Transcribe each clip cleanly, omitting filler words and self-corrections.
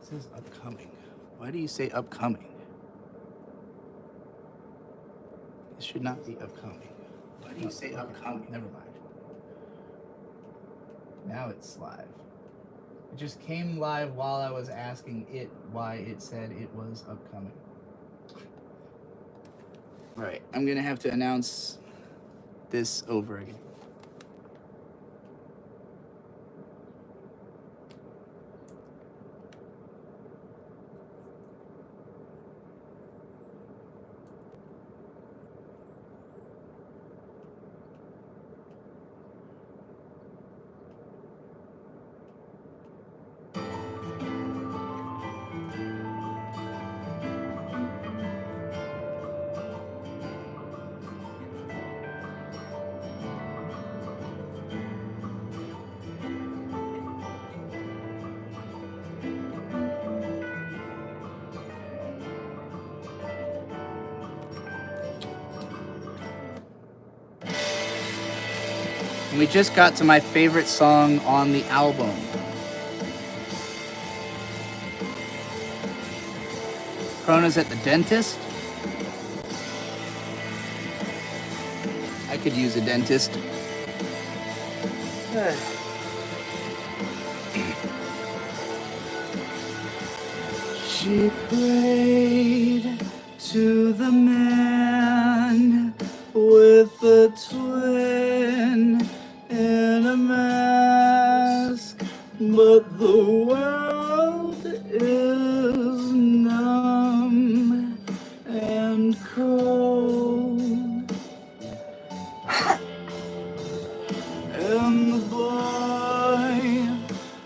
It says upcoming. Why do you say upcoming? It should not be upcoming. Why do you say upcoming? Never mind. Now it's live. It just came live while I was asking it why it said it was upcoming. Alright, I'm gonna have to announce this over again. And we just got to my favorite song on the album. Krona's at the dentist. I could use a dentist. She prayed to the man with the twin in a mask, but the world is numb and cold, and the boy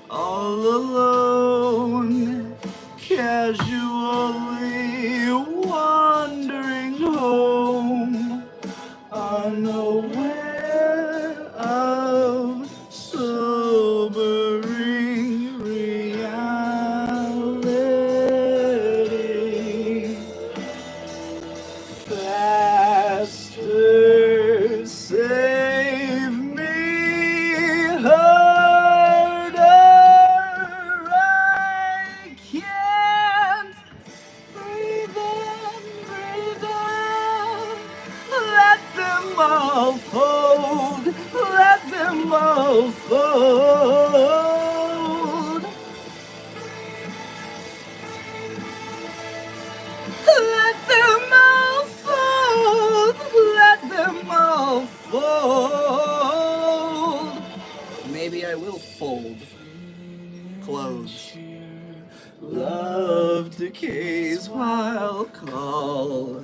all alone, casually wandering home, unaware of sobering reality. Faster, save me, harder, I can't breathe in, breathe out. Let them all fold, let them all fold. Let them all fold, let them all fold. Maybe I will fold clothes. Love decays while call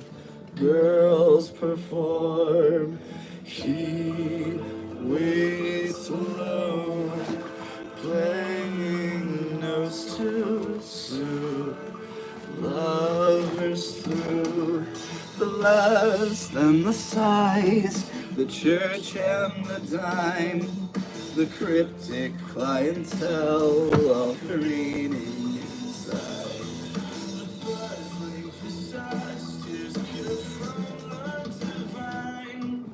girls perform. He waits alone, playing nose to soup. Lovers through the lust and the sighs, the church and the dime, the cryptic clientele all careening inside. The buzzing facades, tears killed from love divine.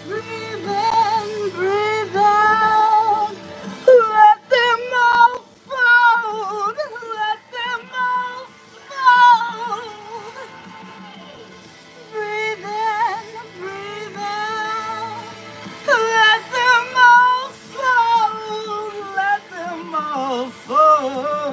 Breathe in, breathe out, let them all fold, let them all fold. Breathe in, breathe out, let them all fold, let them all fold.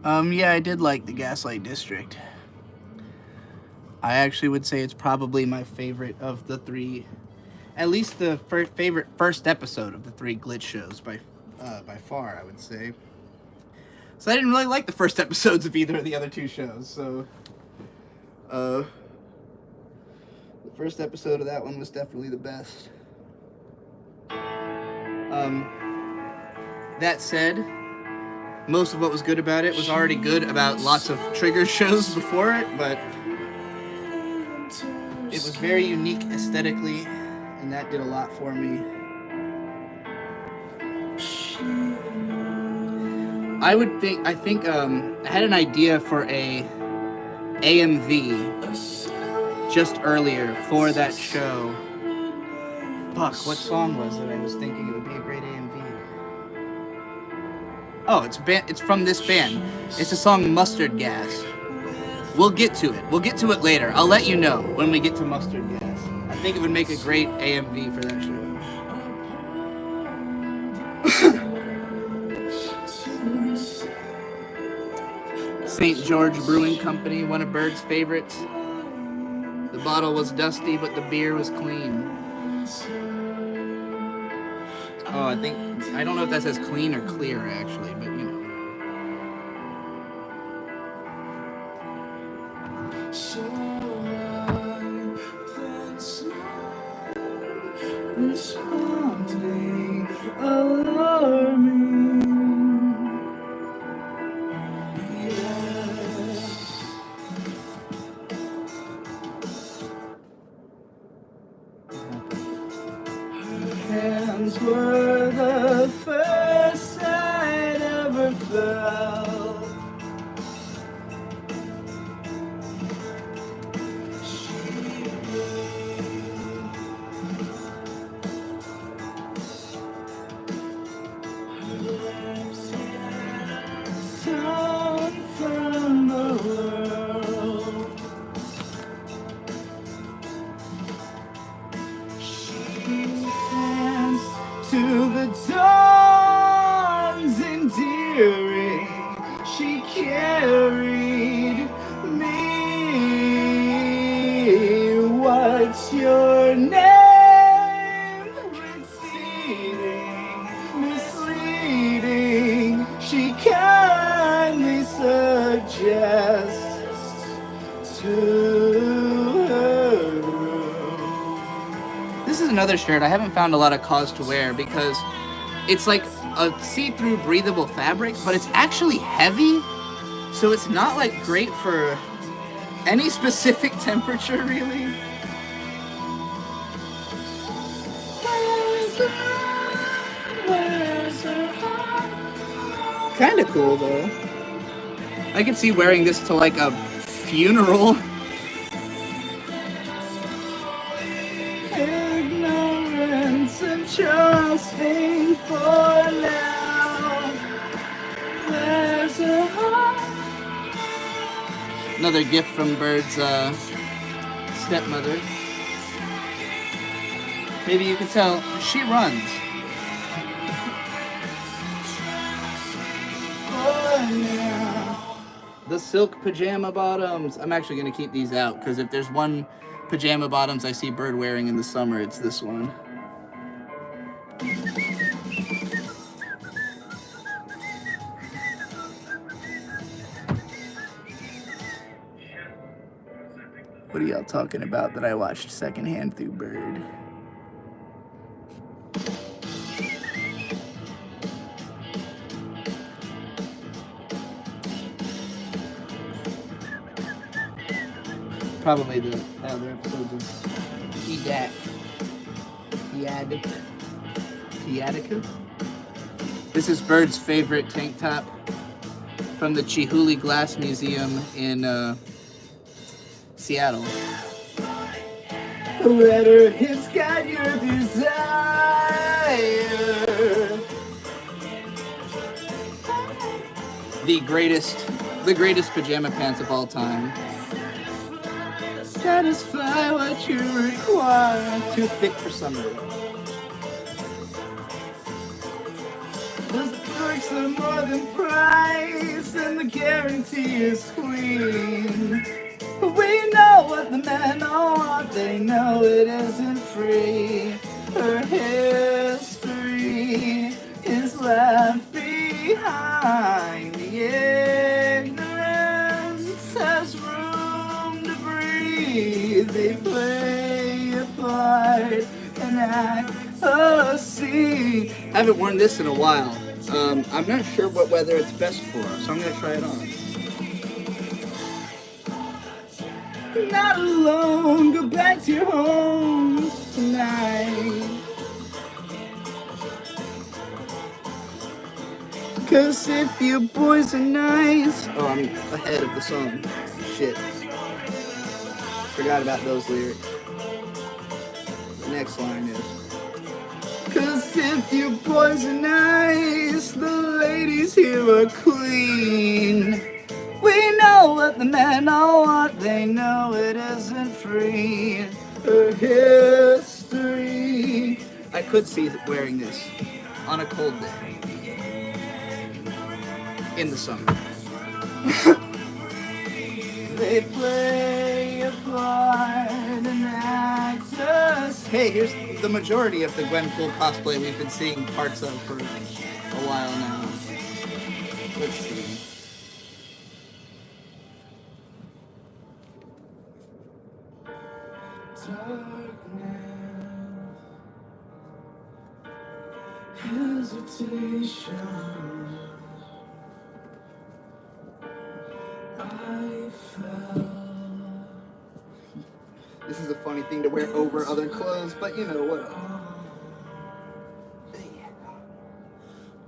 Yeah, I did like the Gaslight District. I actually would say it's probably my favorite of the three, at least the favorite first episode of the three Glitch shows by far, I would say. So I didn't really like the first episodes of either of the other two shows, so the first episode of that one was definitely the best. That said, most of what was good about it was already good about lots of Trigger shows before it, but it was very unique aesthetically, and that did a lot for me. I think I had an idea for a AMV just earlier for that show. Fuck, what song was it? I was thinking it would be a great AMV. Oh, it's from this band. It's the song Mustard Gas. We'll get to it. We'll get to it later. I'll let you know when we get to Mustard Gas. I think it would make a great AMV for that show. St. George Brewing Company, one of Bird's favorites. The bottle was dusty, but the beer was clean. Oh, I don't know if that says clean or clear, actually, but you know. Something alarming. Hands were the first I'd ever felt. Sound from the world. To the dawn's endearing, she carried me. What's your name? Receding, misleading, she kindly suggests to her room. This is another shirt I haven't found a lot of cause to wear because it's like a see-through breathable fabric, but it's actually heavy, so it's not like great for any specific temperature, really. Kind of cool though. I could see wearing this to like a funeral. And trusting for now. There's a heart. Another gift from Bird's stepmother. Maybe you can tell she runs. The silk pajama bottoms. I'm actually gonna keep these out because if there's one pajama bottoms I see Bird wearing in the summer, it's this one. What are y'all talking about that I watched secondhand through Bird? Probably the other episodes of Tiatica. This is Bird's favorite tank top from the Chihuly Glass Museum in Seattle. Whether it's got your desire. The greatest pajama pants of all time. Satisfy what you require. Too thick for summer. The perks are more than price, and the guarantee is clean. We know what the men all want, they know it isn't free. Her history is left behind. The ignorance has room to breathe. They play a part and act a scene. I haven't worn this in a while. I'm not sure what weather it's best for, so I'm gonna try it on. Not alone, go back to your homes tonight. 'Cause if you boys are nice. Oh, I'm ahead of the song. Shit. Forgot about those lyrics. The next line is, 'cause if you boys are nice, the ladies here are clean. We know what the men all want, they know it isn't free. Her history. I could see wearing this on a cold day in the summer. They play a part and act us. Hey, here's the majority of the Gwenpool cosplay we've been seeing parts of for a while now. Let's see. Darkness, hesitation. I fell. This is a funny thing to wear over other clothes, but you know what?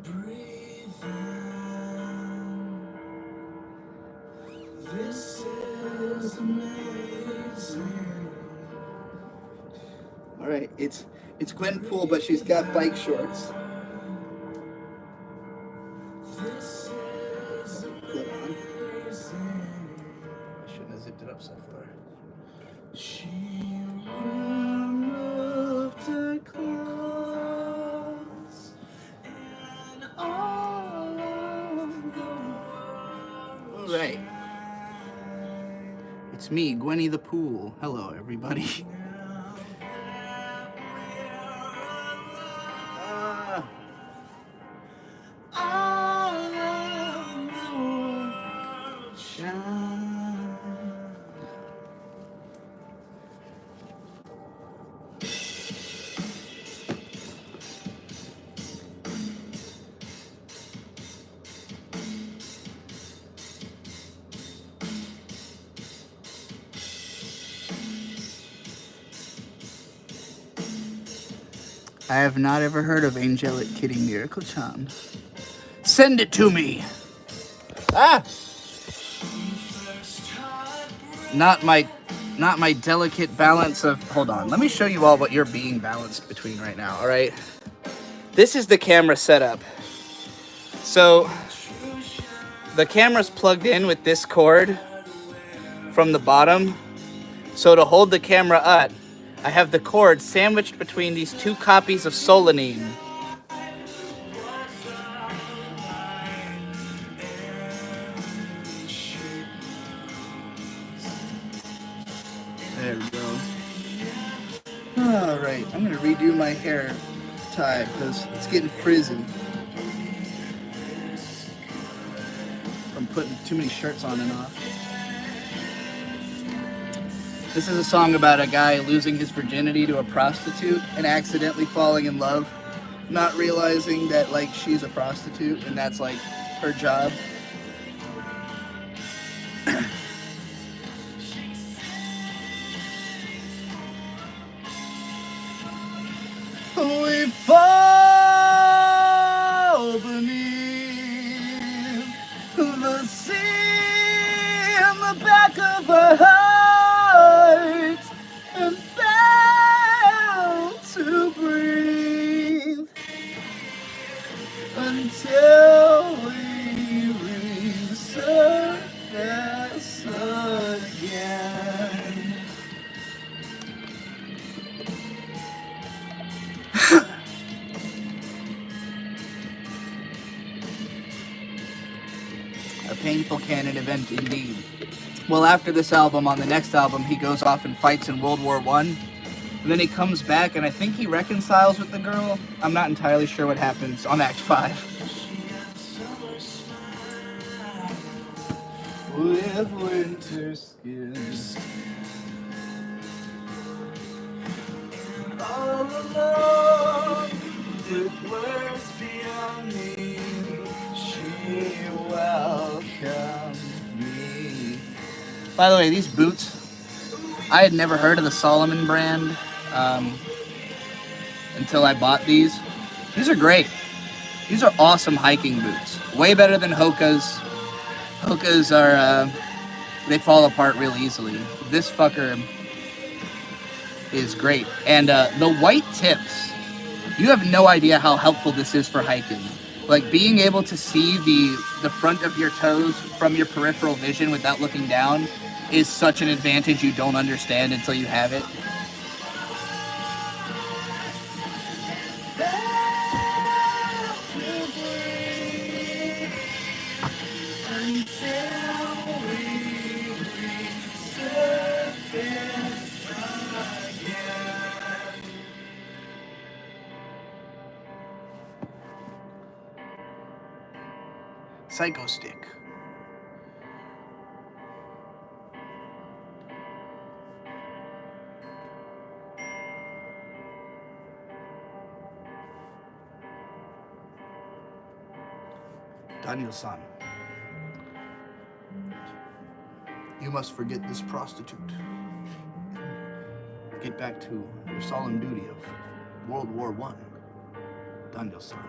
Breathe in. This is amazing. All right, it's Gwenpool, but she's got bike shorts. This is amazing. I shouldn't have zipped it up so far. She removed her clothes and all of the world. All right. It's me, Gwenny the Pool. Hello, everybody. I have not ever heard of Angelic Kidding Miracle Chan. Send it to me! Ah! Not my delicate balance of... Hold on, let me show you all what you're being balanced between right now, alright? This is the camera setup. So, the camera's plugged in with this cord from the bottom. So to hold the camera up, I have the cord sandwiched between these two copies of Solanine. There we go. Alright, I'm gonna redo my hair tie because it's getting frizzy from putting too many shirts on and off. This is a song about a guy losing his virginity to a prostitute and accidentally falling in love, not realizing that like she's a prostitute and that's like her job. We fall beneath the sea in the back of our hearts and fail to breathe until we resurface again. lethal cannon event indeed. Well, after this album, on the next album, he goes off and fights in World War One. And then he comes back, and I think he reconciles with the girl. I'm not entirely sure what happens on Act 5. With winter skin, all alone, with words beyond me, she welcomed me. By the way, these boots, I had never heard of the Salomon brand until I bought these. These are great. These are awesome hiking boots. Way better than Hoka's. Hoka's are, they fall apart real easily. This fucker is great. And the white tips, you have no idea how helpful this is for hiking. Like, being able to see the front of your toes from your peripheral vision without looking down is such an advantage you don't understand until you have it. Psycho Stick. Daniel-san, you must forget this prostitute. Get back to your solemn duty of World War I. Daniel-san.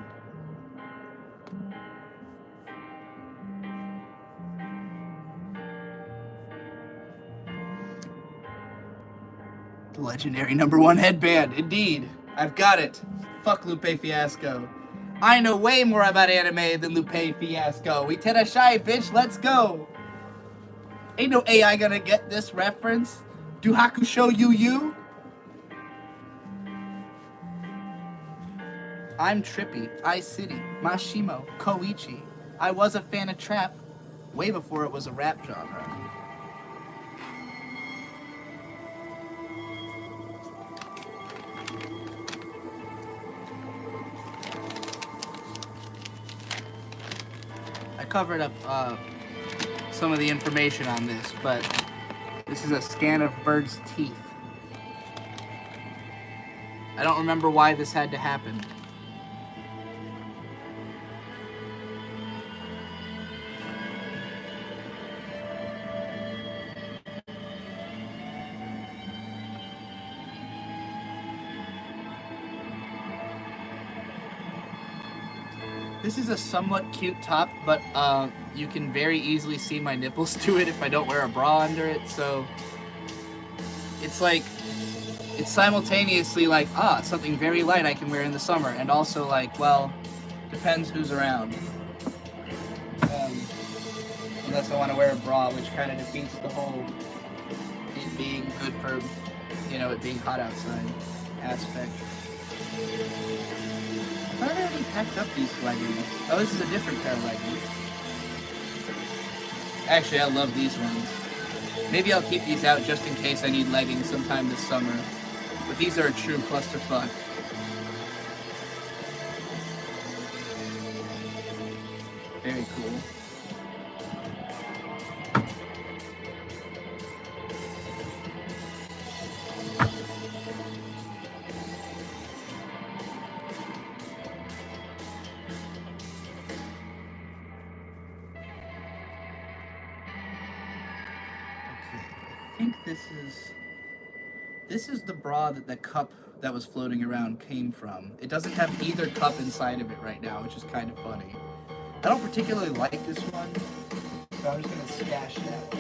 The legendary #1 headband, indeed. I've got it. Fuck Lupe Fiasco. I know way more about anime than Lupe Fiasco. We shy, bitch, let's go. Ain't no AI gonna get this reference. Do Hakusho Yu? I'm Trippy, I-City, Mashimo, Koichi. I was a fan of trap way before it was a rap genre. I covered up some of the information on this, but this is a scan of Bird's teeth. I don't remember why this had to happen. This is a somewhat cute top, but you can very easily see my nipples to it if I don't wear a bra under it, so it's like, it's simultaneously like, something very light I can wear in the summer, and also like, well, depends who's around. Unless I want to wear a bra, which kind of defeats the whole it being good for, it being hot outside aspect. I thought I already packed up these leggings. Oh, this is a different pair of leggings. Actually, I love these ones. Maybe I'll keep these out just in case I need leggings sometime this summer. But these are a true clusterfuck. Very cool. I think this is the bra that the cup that was floating around came from. It doesn't have either cup inside of it right now, which is kind of funny. I don't particularly like this one, so I'm just gonna stash that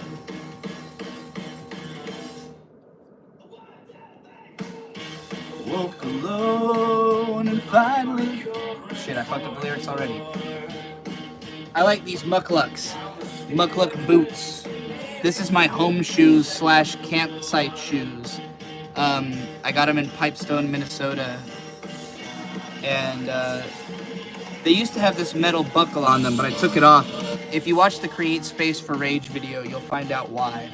one. Woke alone and finally... Shit, I fucked up the lyrics already. I like these Mucklucks. Muckluck boots. This is my home shoes / campsite shoes. I got them in Pipestone, Minnesota. And they used to have this metal buckle on them, but I took it off If you watch the Create Space for Rage video, you'll find out why.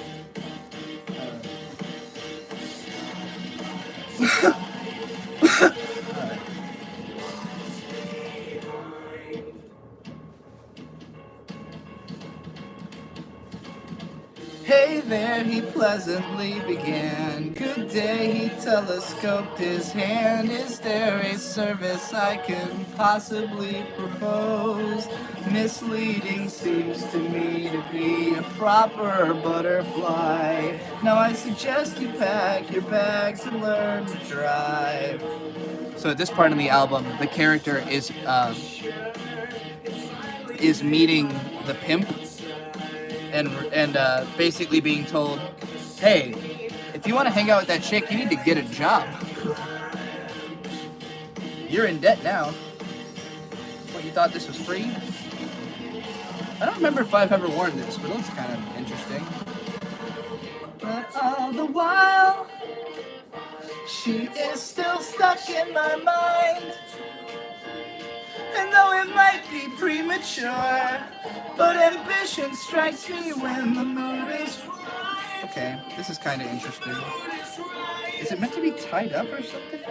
Hey there, he pleasantly began. Good day, he telescoped his hand. Is there a service I can possibly propose? Misleading seems to me to be a proper butterfly. Now I suggest you pack your bags and learn to drive. So at this part in the album, the character is meeting the pimp and basically being told, hey, if you want to hang out with that chick, you need to get a job. You're in debt now. What, you thought this was free? I don't remember if I've ever worn this, but it looks kind of interesting. But all the while, she is still stuck in my mind. And though it might be premature, but ambition strikes me when the mood is right. Okay, this is kind of interesting. Is it meant to be tied up or something?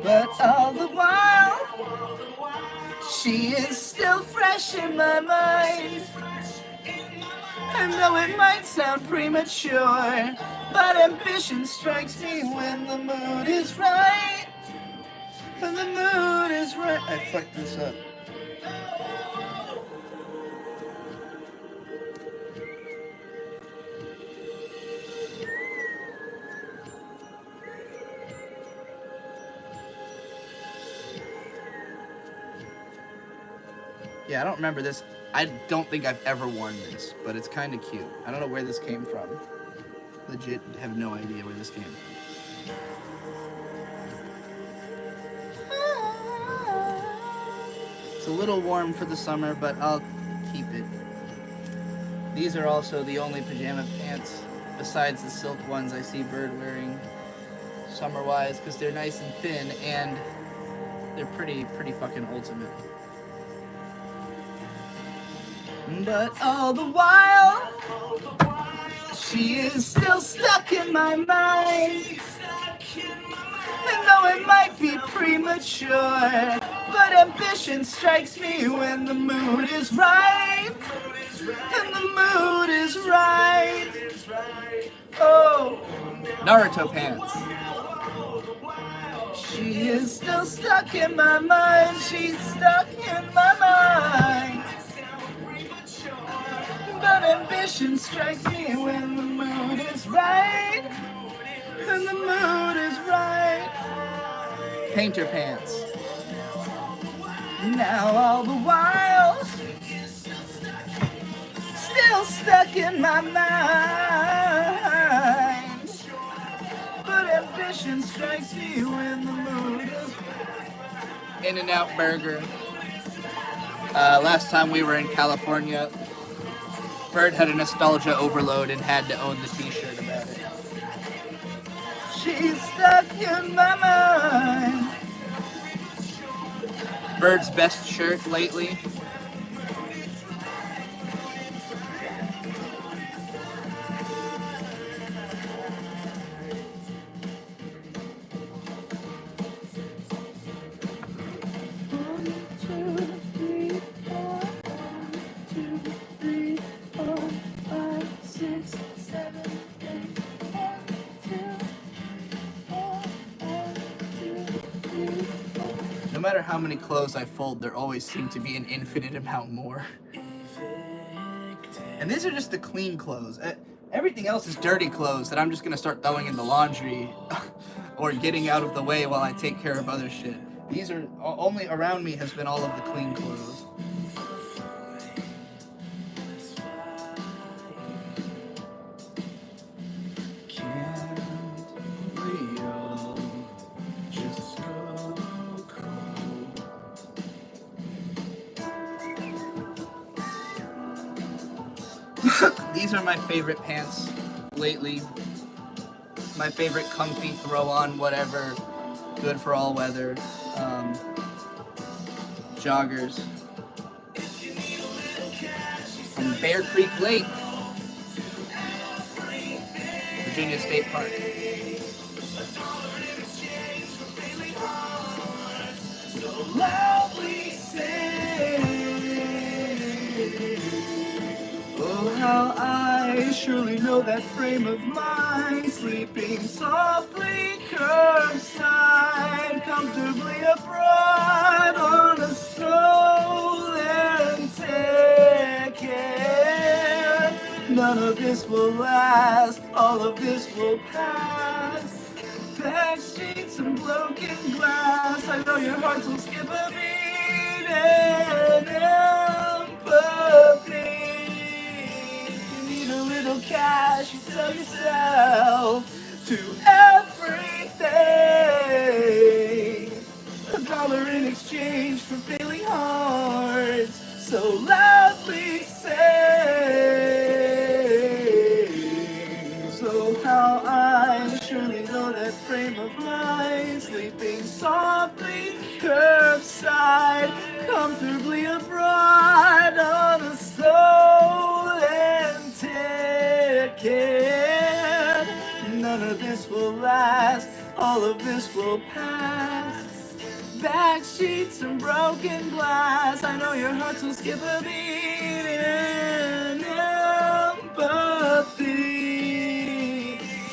But all the while, she is still fresh in my mind. And though it might sound premature, but ambition strikes me when the mood is right. When the mood is right. I fucked this up. Yeah, I don't remember this. I don't think I've ever worn this, but it's kind of cute. I don't know where this came from. Legit have no idea where this came from. It's a little warm for the summer, but I'll keep it. These are also the only pajama pants, besides the silk ones I see Bird wearing summer-wise, because they're nice and thin, and they're pretty fucking ultimate. But all the while, she is still stuck in my mind. And though it might be premature, but ambition strikes me when the mood is right. And the mood is right. Oh, Naruto pants. She is still stuck in my mind. She's stuck in my mind. But ambition strikes me when the mood is right. And the mood is right. Painter pants. Now all the while, still stuck in my mind. But ambition strikes me when the mood is right. In-N-Out Burger. Last time we were in California, Bird had a nostalgia overload and had to own the t-shirt about it. She's stuck in my mind. Bird's best shirt lately. No matter how many clothes I fold, there always seem to be an infinite amount more. And these are just the clean clothes. Everything else is dirty clothes that I'm just gonna start throwing in the laundry or getting out of the way while I take care of other shit. These are only around me has been all of the clean clothes. These are my favorite pants lately. My favorite comfy throw on, whatever, good for all weather. Joggers. Bear Creek Lake, Virginia State Park. Loudly say, oh, how I surely know that frame of mind, sleeping softly curbside, comfortably abroad on a stolen ticket. None of this will last, all of this will pass. Back streets and broken glass, I know your hearts will skip a beat and empathy. If you need a little cash, you sell yourself to everything. $1 in exchange for failing hearts, so loudly say. So how I surely know that frame of mind, sleeping softly curbside, comfortably abroad on a stolen ticket. None of this will last, all of this will pass. Back sheets and broken glass, I know your hearts will skip a beat in empathy.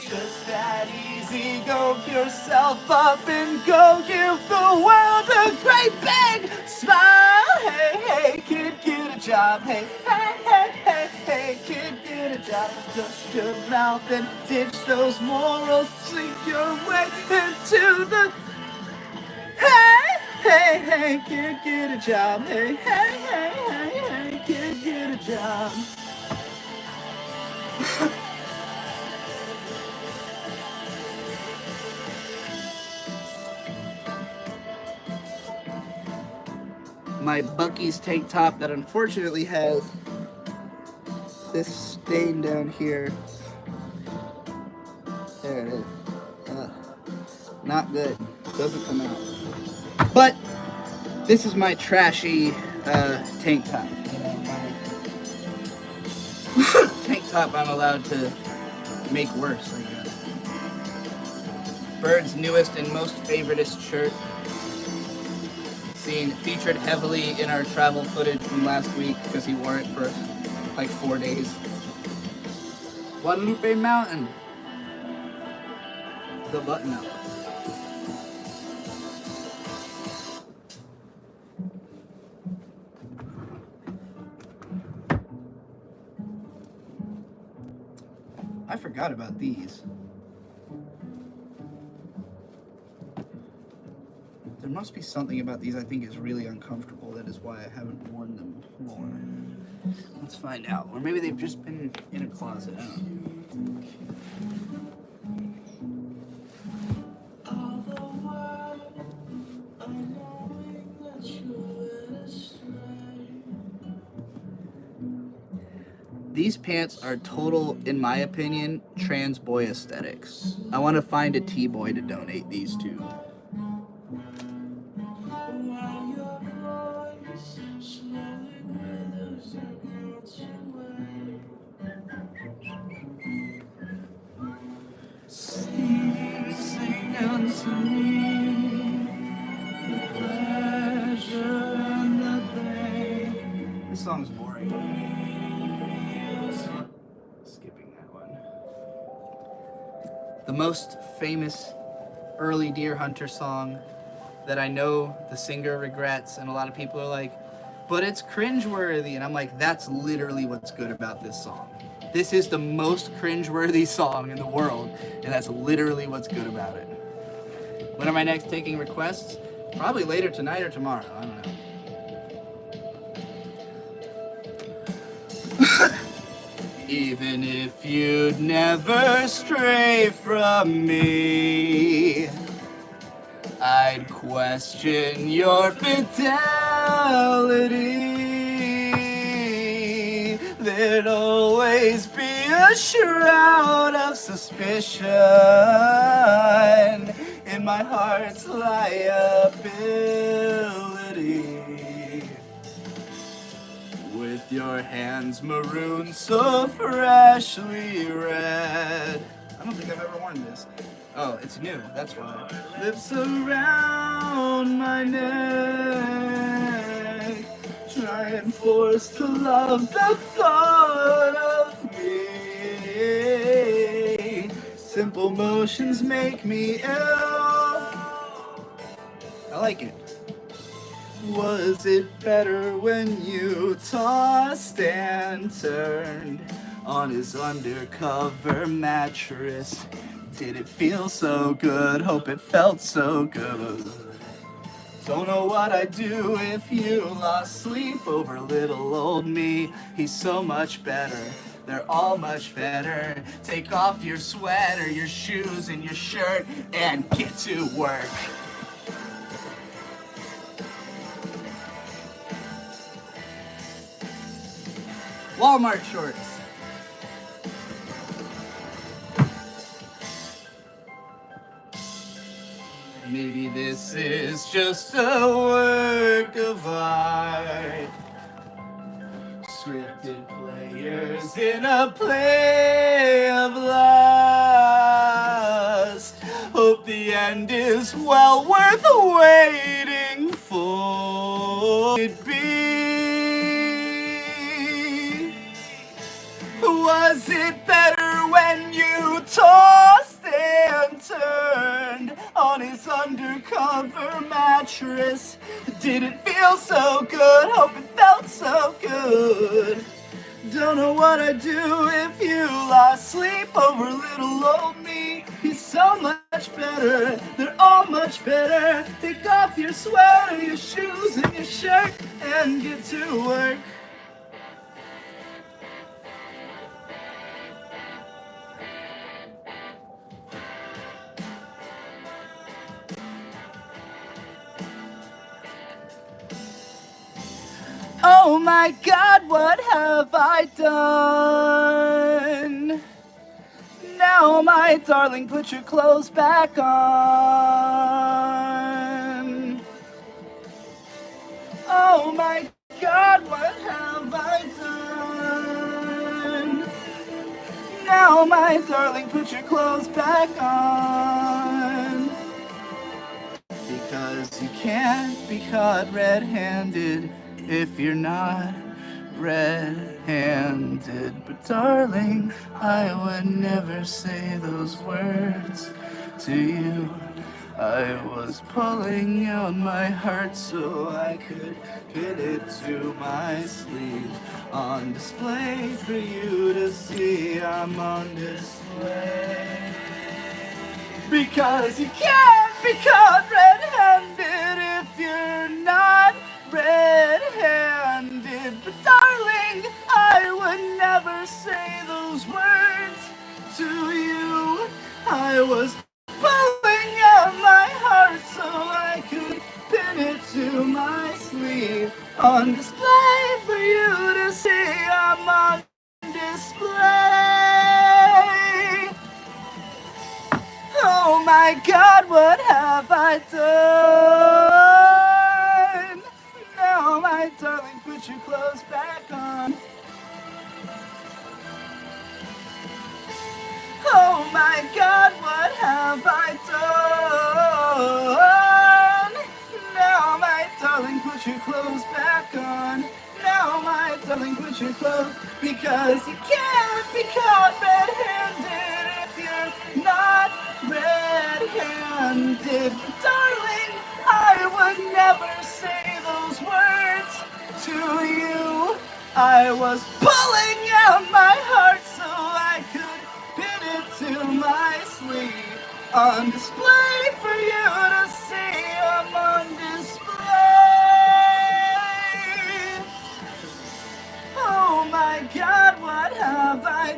Just that easy, go pick yourself up and go give the world a great big smile. Hey, hey, kid, get a job. Hey, hey, hey, hey, hey, kid, get a job. Dust your mouth and ditch those morals. Sink your way into the... Hey, hey, hey, kid, get a job. Hey, hey, hey, hey, hey, kid, get a job. My Buc-ee's tank top that unfortunately has this stain down here. There it is. Not good. Doesn't come out. But this is my trashy tank top. Tank top I'm allowed to make worse, I guess. Bird's newest and most favoritist shirt. Featured heavily in our travel footage from last week because he wore it for like 4 days. Guadalupe Mountain. The button up. I forgot about these. There must be something about these I think is really uncomfortable. That is why I haven't worn them more. Let's find out. Or maybe they've just been in a closet. I don't know. These pants are total, in my opinion, trans boy aesthetics. I want to find a T-boy to donate these to. Sing unto me the pleasure and the pain. This song's boring. Skipping that one. The most famous early Deer Hunter song that I know the singer regrets, and a lot of people are like, but it's cringeworthy. And I'm like, that's literally what's good about this song. This is the most cringeworthy song in the world, and that's literally what's good about it. When am I next taking requests? Probably later tonight or tomorrow. I don't know. Even if you'd never stray from me, I'd question your fidelity. There'd always be a shroud of suspicion in my heart's liability. With with your hands maroon so freshly red. I don't think I've ever worn this. Oh, it's new, that's why. Lips around my neck, trying force to love the thought of me. Simple motions make me ill. I like it. Was it better when you tossed and turned on his undercover mattress? Did it feel so good? Hope it felt so good. Don't know what I'd do if you lost sleep over little old me. He's so much better. They're all much better. Take off your sweater, your shoes, and your shirt and get to work. Walmart shorts. Maybe this is just a work of art. Scripted players in a play of lust. Hope the end is well worth waiting for. It be. Was it better when you tossed and turned on his undercover mattress? Did it feel so good? Hope it felt so good. Don't know what I'd do if you lost sleep over little old me. He's so much better, they're all much better. Take off your sweater, your shoes, and your shirt and get to work. Oh my God, what have I done? Now, my darling, put your clothes back on. Oh my God, what have I done? Now, my darling, put your clothes back on. Because you can't be caught red-handed if you're not red-handed. But darling, I would never say those words to you. I was pulling out my heart so I could pin it to my sleeve. On display for you to see, I'm on display. Because you can't be caught red-handed if you're not red-handed. But darling, I would never say those words to you. I was pulling out my heart so I could pin it to my sleeve. On display for you to see, I'm on display. Oh my God, what have I done? Now, my darling, put your clothes back on. Oh my God, what have I done? Now, my darling, put your clothes back on. Now, my darling, put your clothes, because you can't be caught red-handed if you're not red-handed. Darling, I would never say those words to you. I was pulling out my heart so I could pin it to my sleeve. On display for you to see, I'm on display. Oh my God, what have I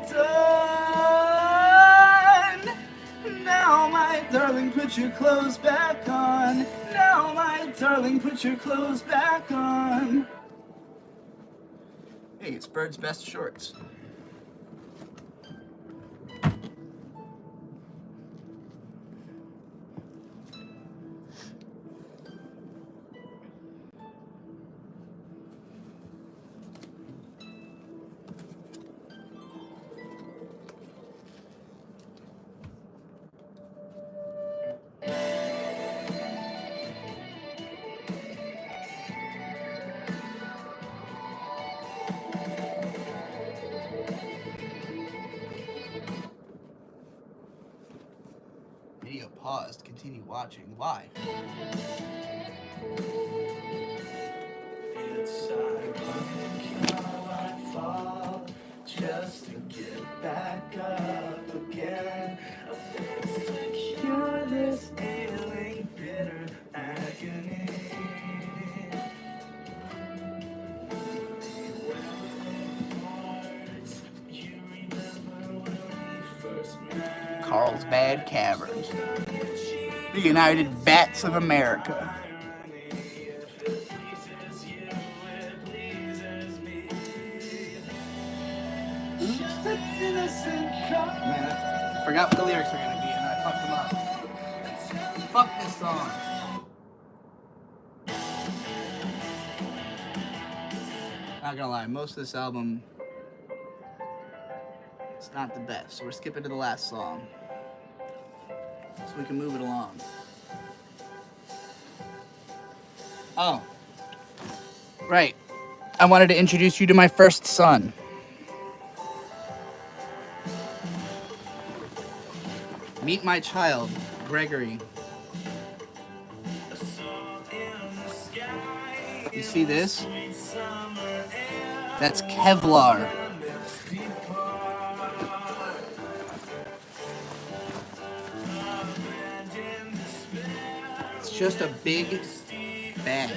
done? Now, my darling, put your clothes back on. Now, my darling, put your clothes back on. Hey, it's Bird's Best Shorts. watching. Why? Just to get back up again. To cure this ailing, bitter agony. Carlsbad Caverns, the United Vats of America. Man, I forgot what the lyrics were gonna be, and I fucked them up. Fuck this song. Not gonna lie, most of this album, it's not the best, so we're skipping to the last song so we can move it along. Oh, right. I wanted to introduce you to my first son. Meet my child, Gregory. You see this? That's Kevlar. It's just a big bag.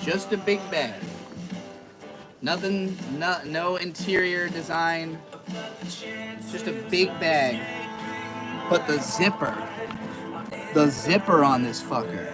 Just a big bag. Nothing, no interior design. Just a big bag. But the zipper on this fucker.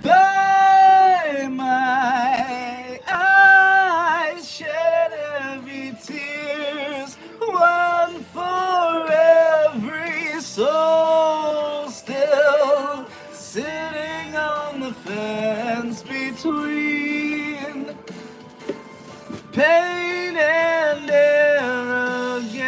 Goodbye, my eyes shed heavy tears, one for every soul still sitting on the fence between pain and arrogance.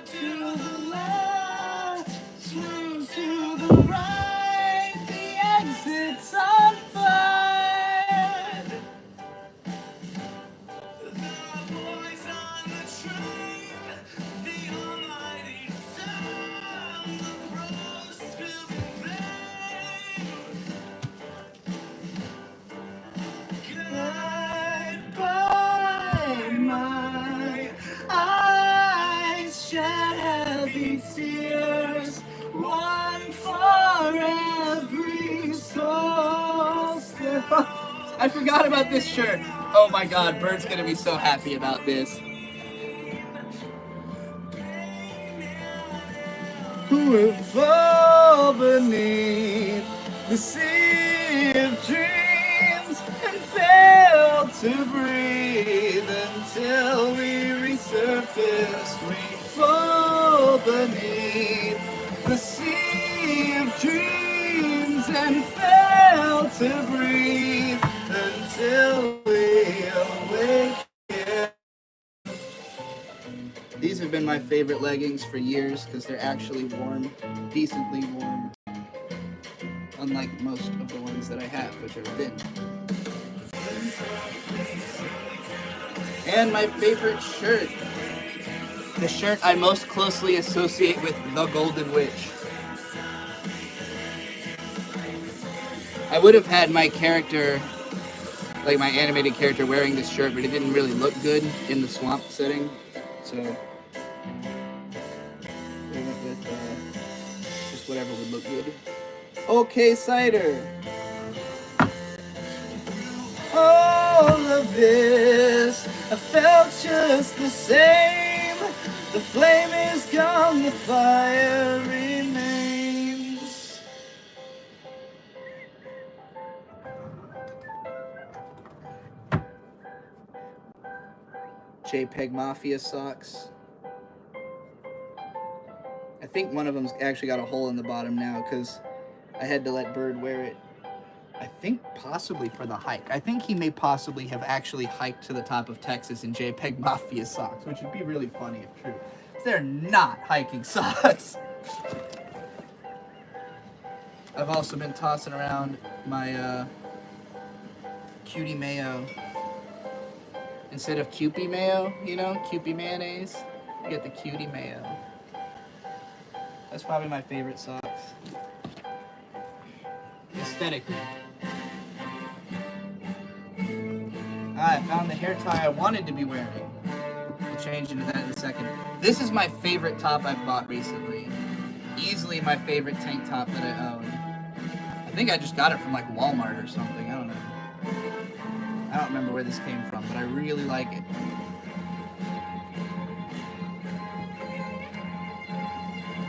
To the left, swing to the right, the exit's on fire. The voice on the train, the almighty sound, the rose filled in vain. Goodbye, my eyes shed heavy tears, one for every soul still. I forgot about this shirt. Oh my god, Bert's gonna be so happy about this. Who will fall beneath the sea of dreams and fail to breathe until we resurface. We fall beneath the sea of dreams and fail to breathe until we awake. These have been my favorite leggings for years because they're actually warm, decently warm, unlike most of the ones that I have, which are thin. And my favorite shirt, the shirt I most closely associate with the Golden Witch. I would have had my character, like my animated character, wearing this shirt, but it didn't really look good in the swamp setting, so we went with just whatever would look good. Okay, cider. All of this, I felt just the same. The flame is gone, the fire remains. JPEG Mafia socks. I think one of them's actually got a hole in the bottom now because I had to let Bird wear it. I think possibly for the hike. I think he may possibly have actually hiked to the top of Texas in JPEG Mafia socks, which would be really funny if true. They're not hiking socks. I've also been tossing around my Cutie Mayo. Instead of Kewpie Mayo, you know, Kewpie mayonnaise, you get the Cutie Mayo. That's probably my favorite socks. Aesthetically. I found the hair tie I wanted to be wearing. We'll change into that in a second. This is my favorite top I've bought recently. Easily my favorite tank top that I own. I think I just got it from like Walmart or something. I don't know. I don't remember where this came from, but I really like it.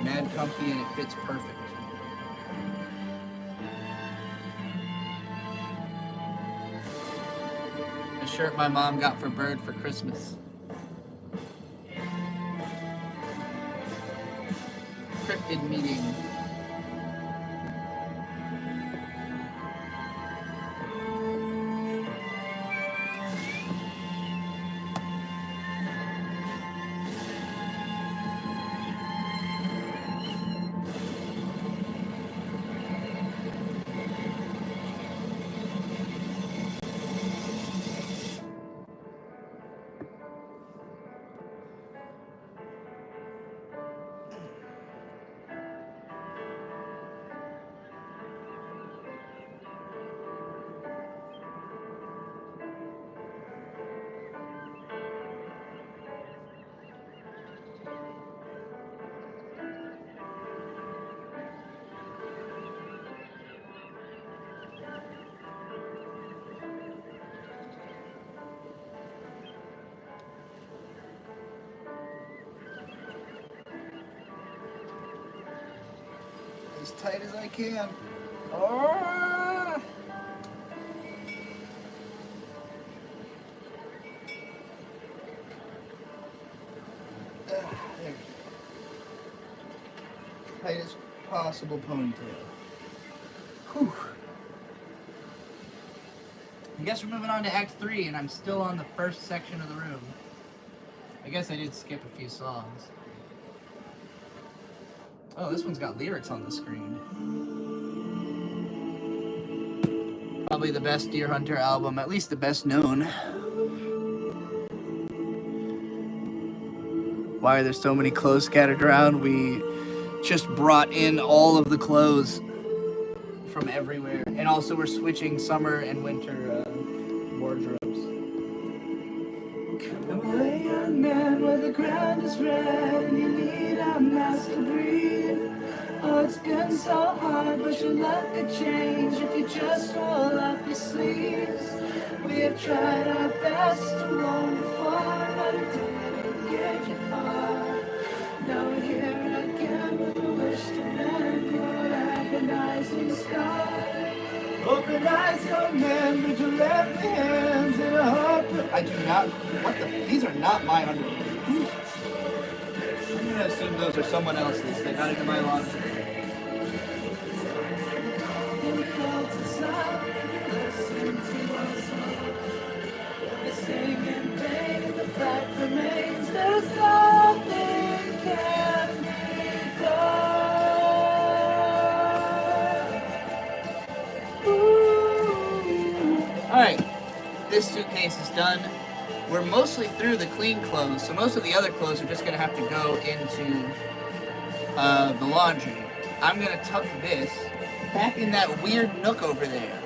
Mad comfy and it fits perfect. A shirt my mom got for Bird for Christmas. Cryptid meeting. As tight as I can. Oh! There. Tight as possible ponytail. Whew. I guess we're moving on to Act 3, and I'm still on the first section of the room. I guess I did skip a few songs. Oh, this one's got lyrics on the screen. Probably the best Deer Hunter album, at least the best known. Why are there so many clothes scattered around? We just brought in all of the clothes from everywhere. And also we're switching summer and winter wardrobes. Come away, young man, where the ground is red and you need a mask to breathe. Oh, it's been so hard, but your luck could change if you just roll up your sleeves. We have tried our best to warn before, but it didn't get you far. Now we're here again with a wish to mend your agonizing scar. Open eyes, young man, with your left hands in a heart. I do not. What the? These are not my underwear. I'm gonna assume those are someone else's. They got into my laundry. The fact remains, there's nothing can be done. Alright, this suitcase is done. We're mostly through the clean clothes, so most of the other clothes are just going to have to go into the laundry. I'm going to tuck this back in that weird nook over there.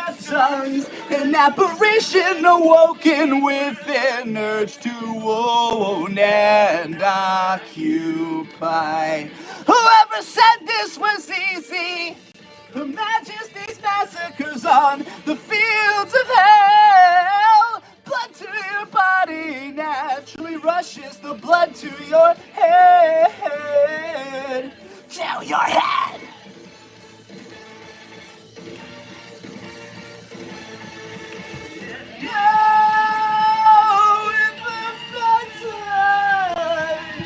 their tongues. An apparition awoken with an urge to own and occupy. Whoever said this was easy? Her Majesty's massacres on the fields of hell. Blood to your body naturally rushes the blood to your head. To your head. No, in the bedtime,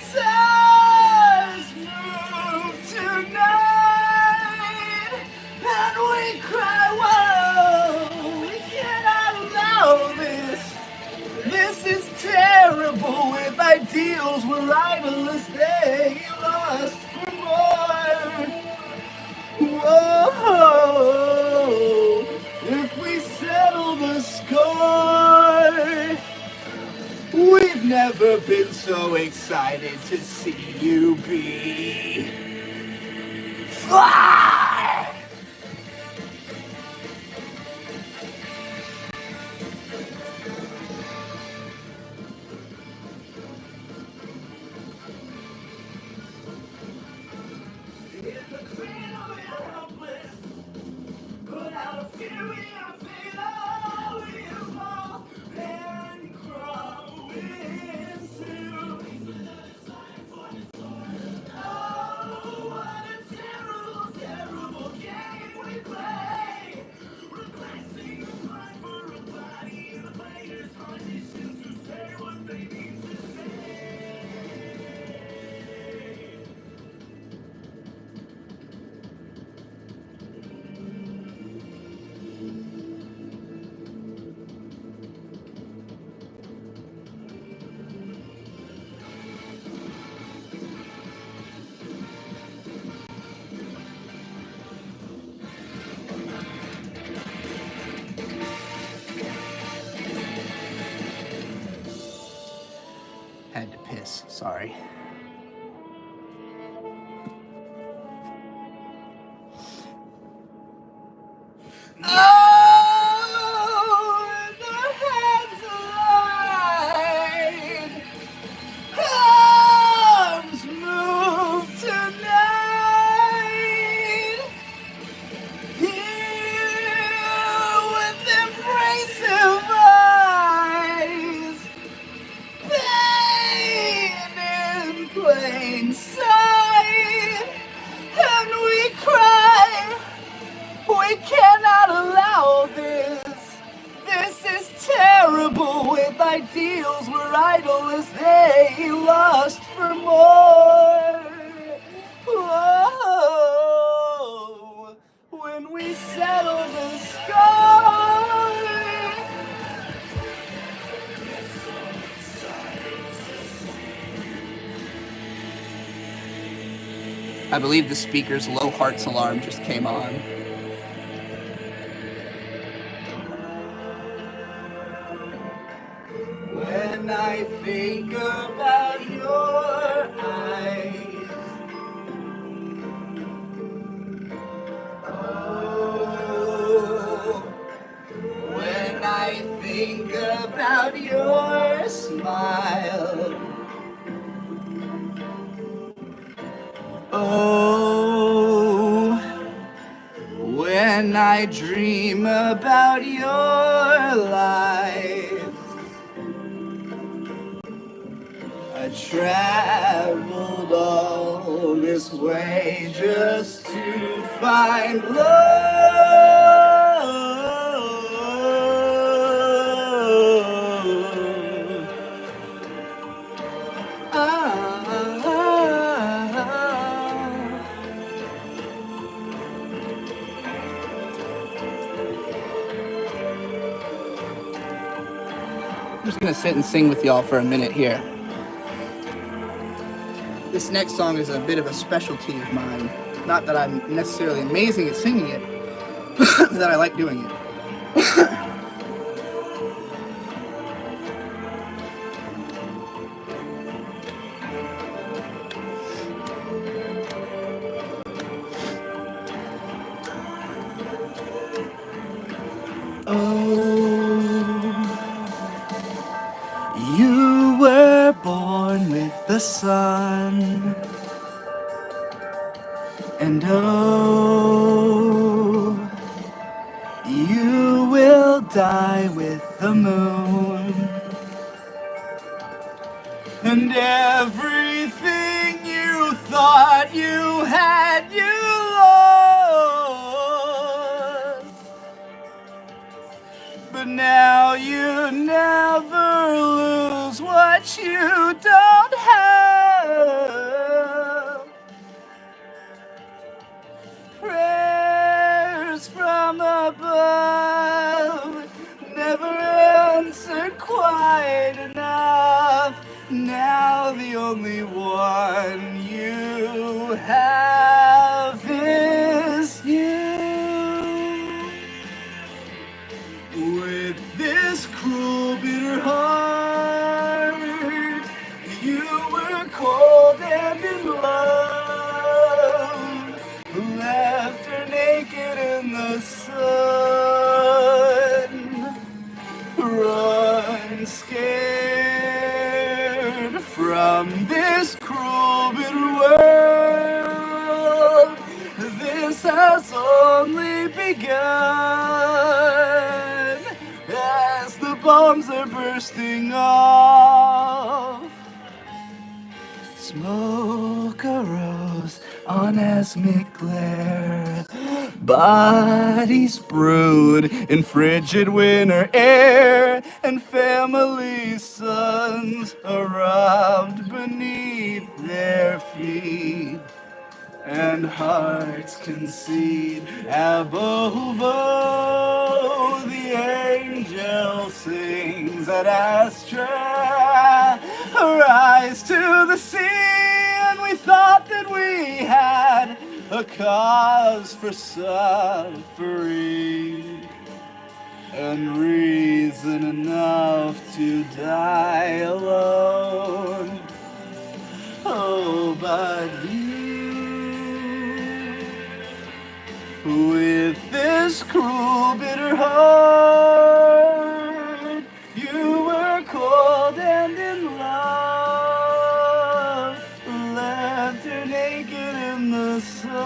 stars move tonight, and we cry, whoa, we cannot allow this. This is terrible. With ideals we're idlers, they lust for more. Whoa, if we settle the score, we've never been so excited to see you be fly. Had to piss, sorry. Oh, the headline. Arms move tonight. Here with embracive eyes. Pain in plain sight, and we cry, we cannot allow this. This is terrible. With ideals we're idle as they lust for more. Whoa, when we settle the score, I believe the speaker's low hearts alarm just came on. When I think about your eyes, oh, when I think about your smile, oh, when I dream about your life, I traveled all this way just to find love. I'm just gonna sit and sing with y'all for a minute here. This next song is a bit of a specialty of mine. Not that I'm necessarily amazing at singing it, but that I like doing it. the sun. And oh, you will die with the moon. And everything you thought you had, you lost. But now you never lose what you don't have. Prayers from above never answered quite enough. Now the only one you have is you. With this cruel, bitter heart, you were cold and in love, left her naked in the sun. Run scared from this cruel, bitter world. This has only begun as the bombs are bursting off. Smoke arose on asthmic glare. Bodies brewed in frigid winter air, and family sons arrived beneath their feet. And hearts concede above all, the angel sings at Astra. Rise to the sea, and we thought that we had a cause for suffering and reason enough to die alone. Oh, but with this cruel, bitter heart, you were cold and in love, left her naked in the sun.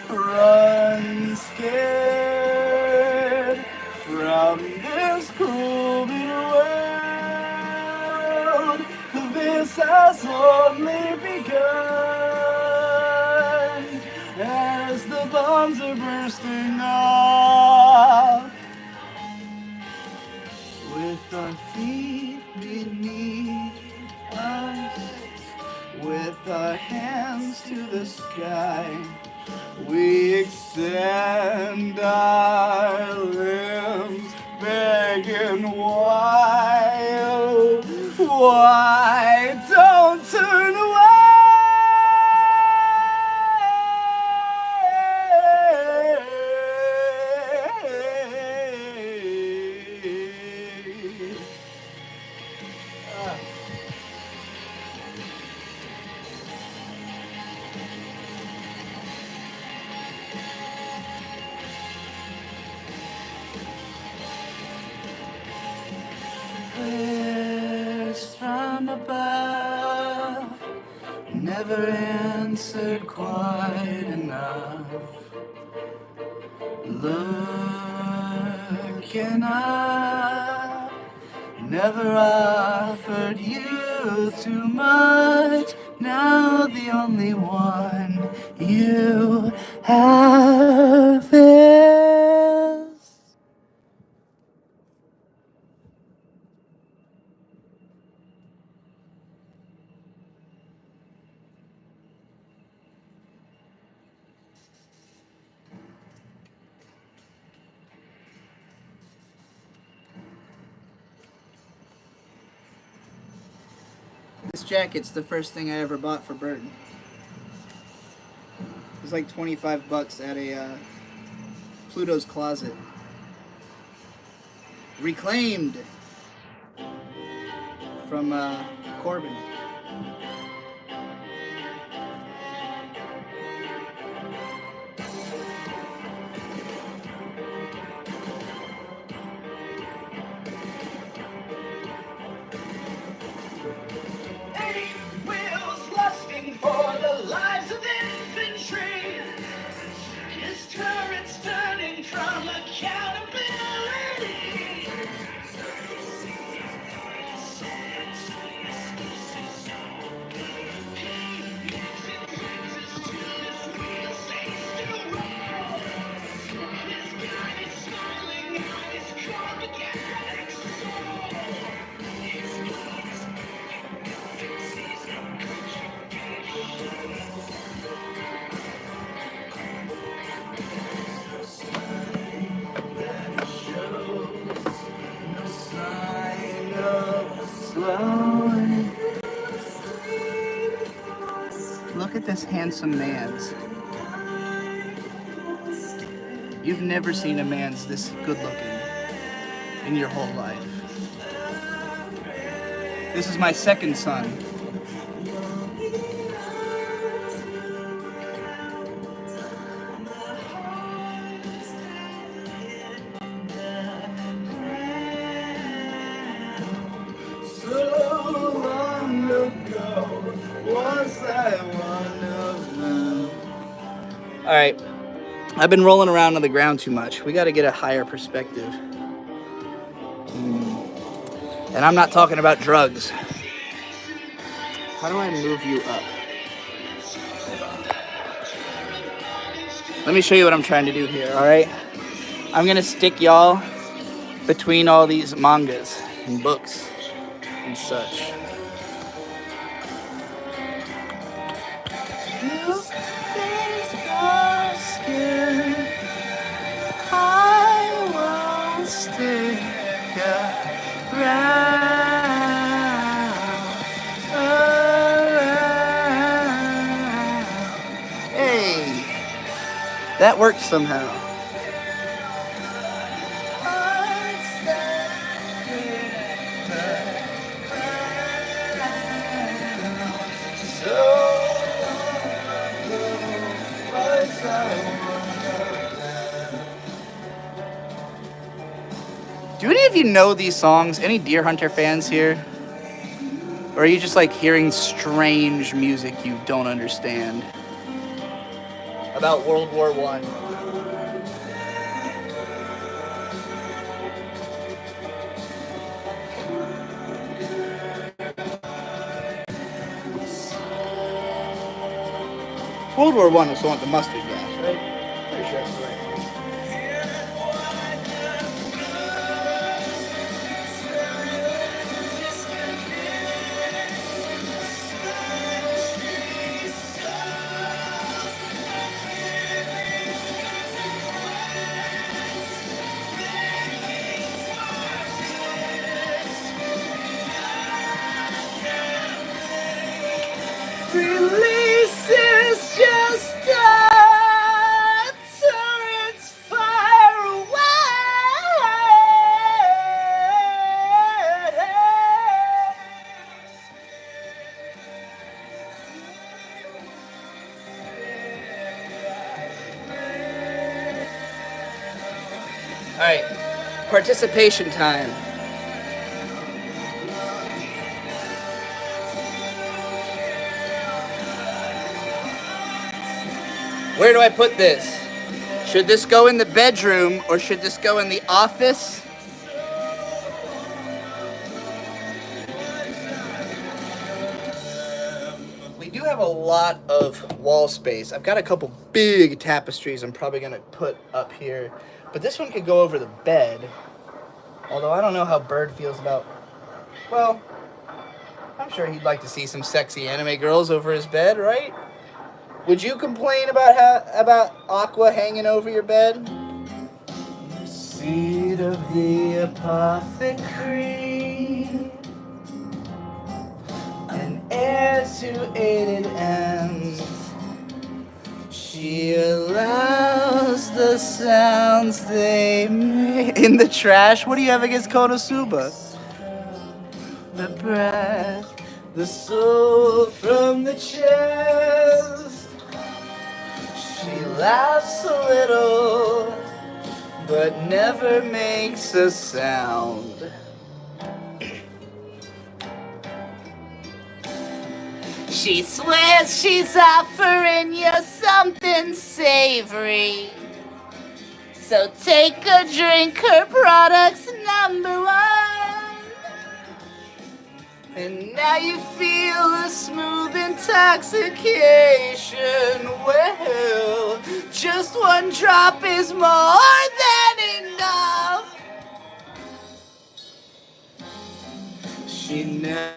Run scared from this cruel, bitter world. This has only begun as the bombs are bursting off. With our feet beneath us, with our hands to the sky, we extend our limbs, begging why, oh, why don't turn away? Prayers from above never answered quite enough. Looking up never offered you too much. Now the only one you have is this jacket's the first thing I ever bought for Burton. It was like $25 at a Pluto's Closet. Reclaimed from Corbin. this handsome man's. You've never seen a man's this good looking in your whole life. This is my second son. All right, I've been rolling around on the ground too much. We got to get a higher perspective. And I'm not talking about drugs. How do I move you up? Let me show you what I'm trying to do here, all right? I'm gonna stick y'all between all these mangas and books and such. I will stick around. Hey, that worked somehow. Do any of you know these songs? Any Deer Hunter fans here? Or are you just like hearing strange music you don't understand? About World War I. World War I was the one with the mustard gas, right? Pretty sure that's right. Release is just a turret's fire away. All right, participation time. Where do I put this? Should this go in the bedroom or should this go in the office? We do have a lot of wall space. I've got a couple big tapestries I'm probably gonna put up here, but this one could go over the bed. Although I don't know how Bird feels about, well, I'm sure he'd like to see some sexy anime girls over his bed, right? Would you complain about Aqua hanging over your bed? Seed of the apothecary, an heir to aided ends. She allows the sounds they make in the trash. What do you have against Konosuba? The breath, the soul from the chest. She laughs a little, but never makes a sound. She swears she's offering you something savory. So take a drink, her product's #1. And now you feel a smooth intoxication. Well, just one drop is more than enough. She never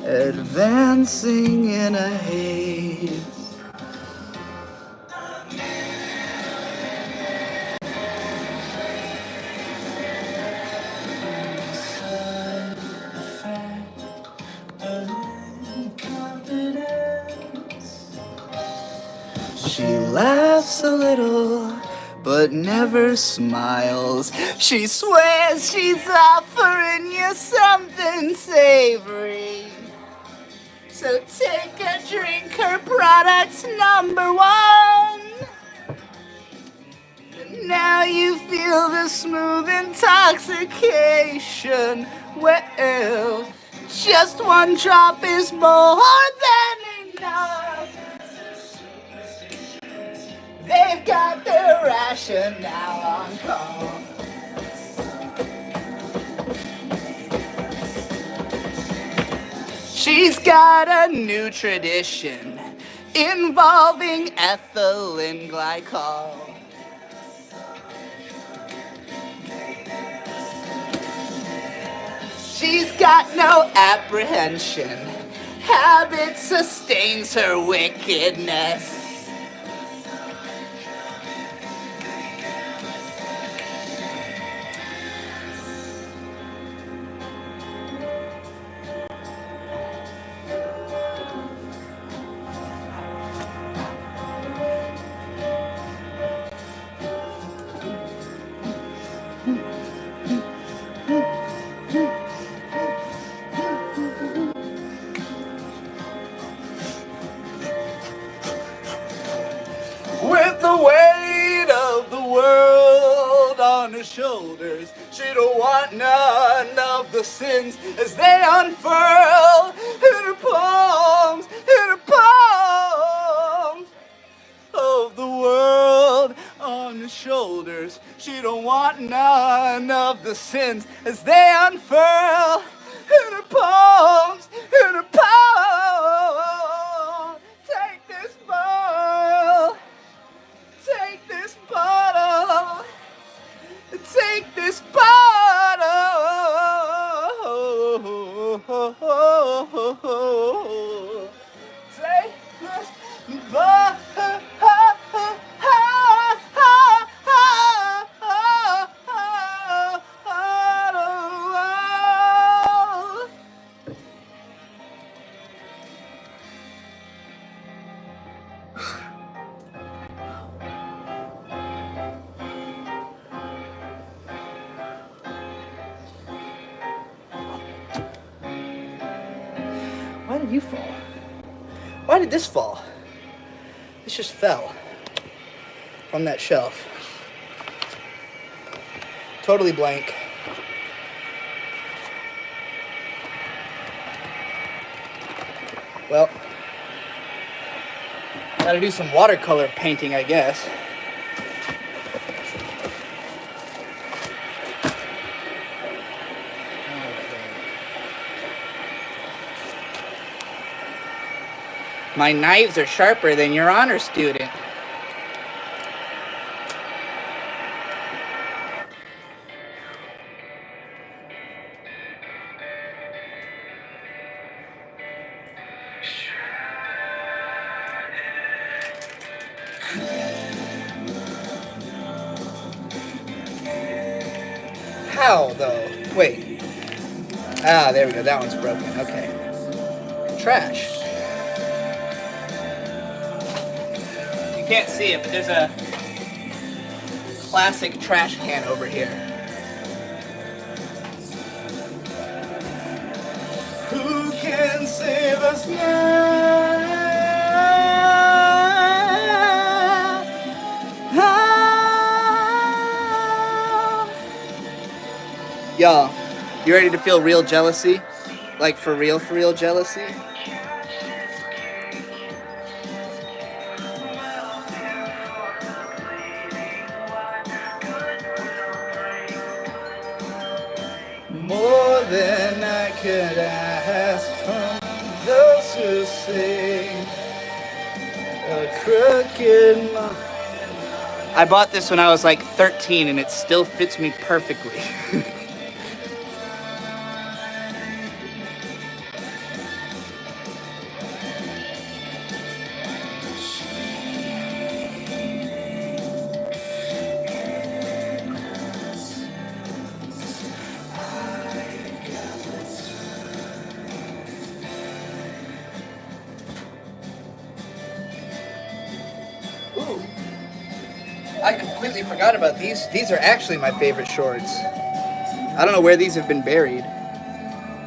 advancing in a haze. She laughs a little, but never smiles. She swears she's offering you something savory. So take a drink, her product's #1. Now you feel the smooth intoxication. Well, just one drop is more than enough. They've got their rationale on call. She's got a new tradition involving ethylene glycol. She's got no apprehension. Habit sustains her wickedness. With the weight of the world on her shoulders, she don't want none of the sins as they unfurl in her palms, of the world on her shoulders. She don't want none of the sins as they unfurl in her palms, Take this ball. Take this bottle. Take this bottle. Take this bottle. Why did you fall? Why did this fall? This just fell from that shelf. Totally blank. Well, gotta do some watercolor painting, I guess. My knives are sharper than your honor student. How, though? Wait. Ah, there we go. That one's broken. Okay. Trash. You can't see it, but there's a classic trash can over here. Who can save us now? Y'all, you ready to feel real jealousy? Like for real jealousy? More than I could ask from those who sing a crooked mind. I bought this when I was like 13 and it still fits me perfectly. I completely forgot about these. These are actually my favorite shorts. I don't know where these have been buried.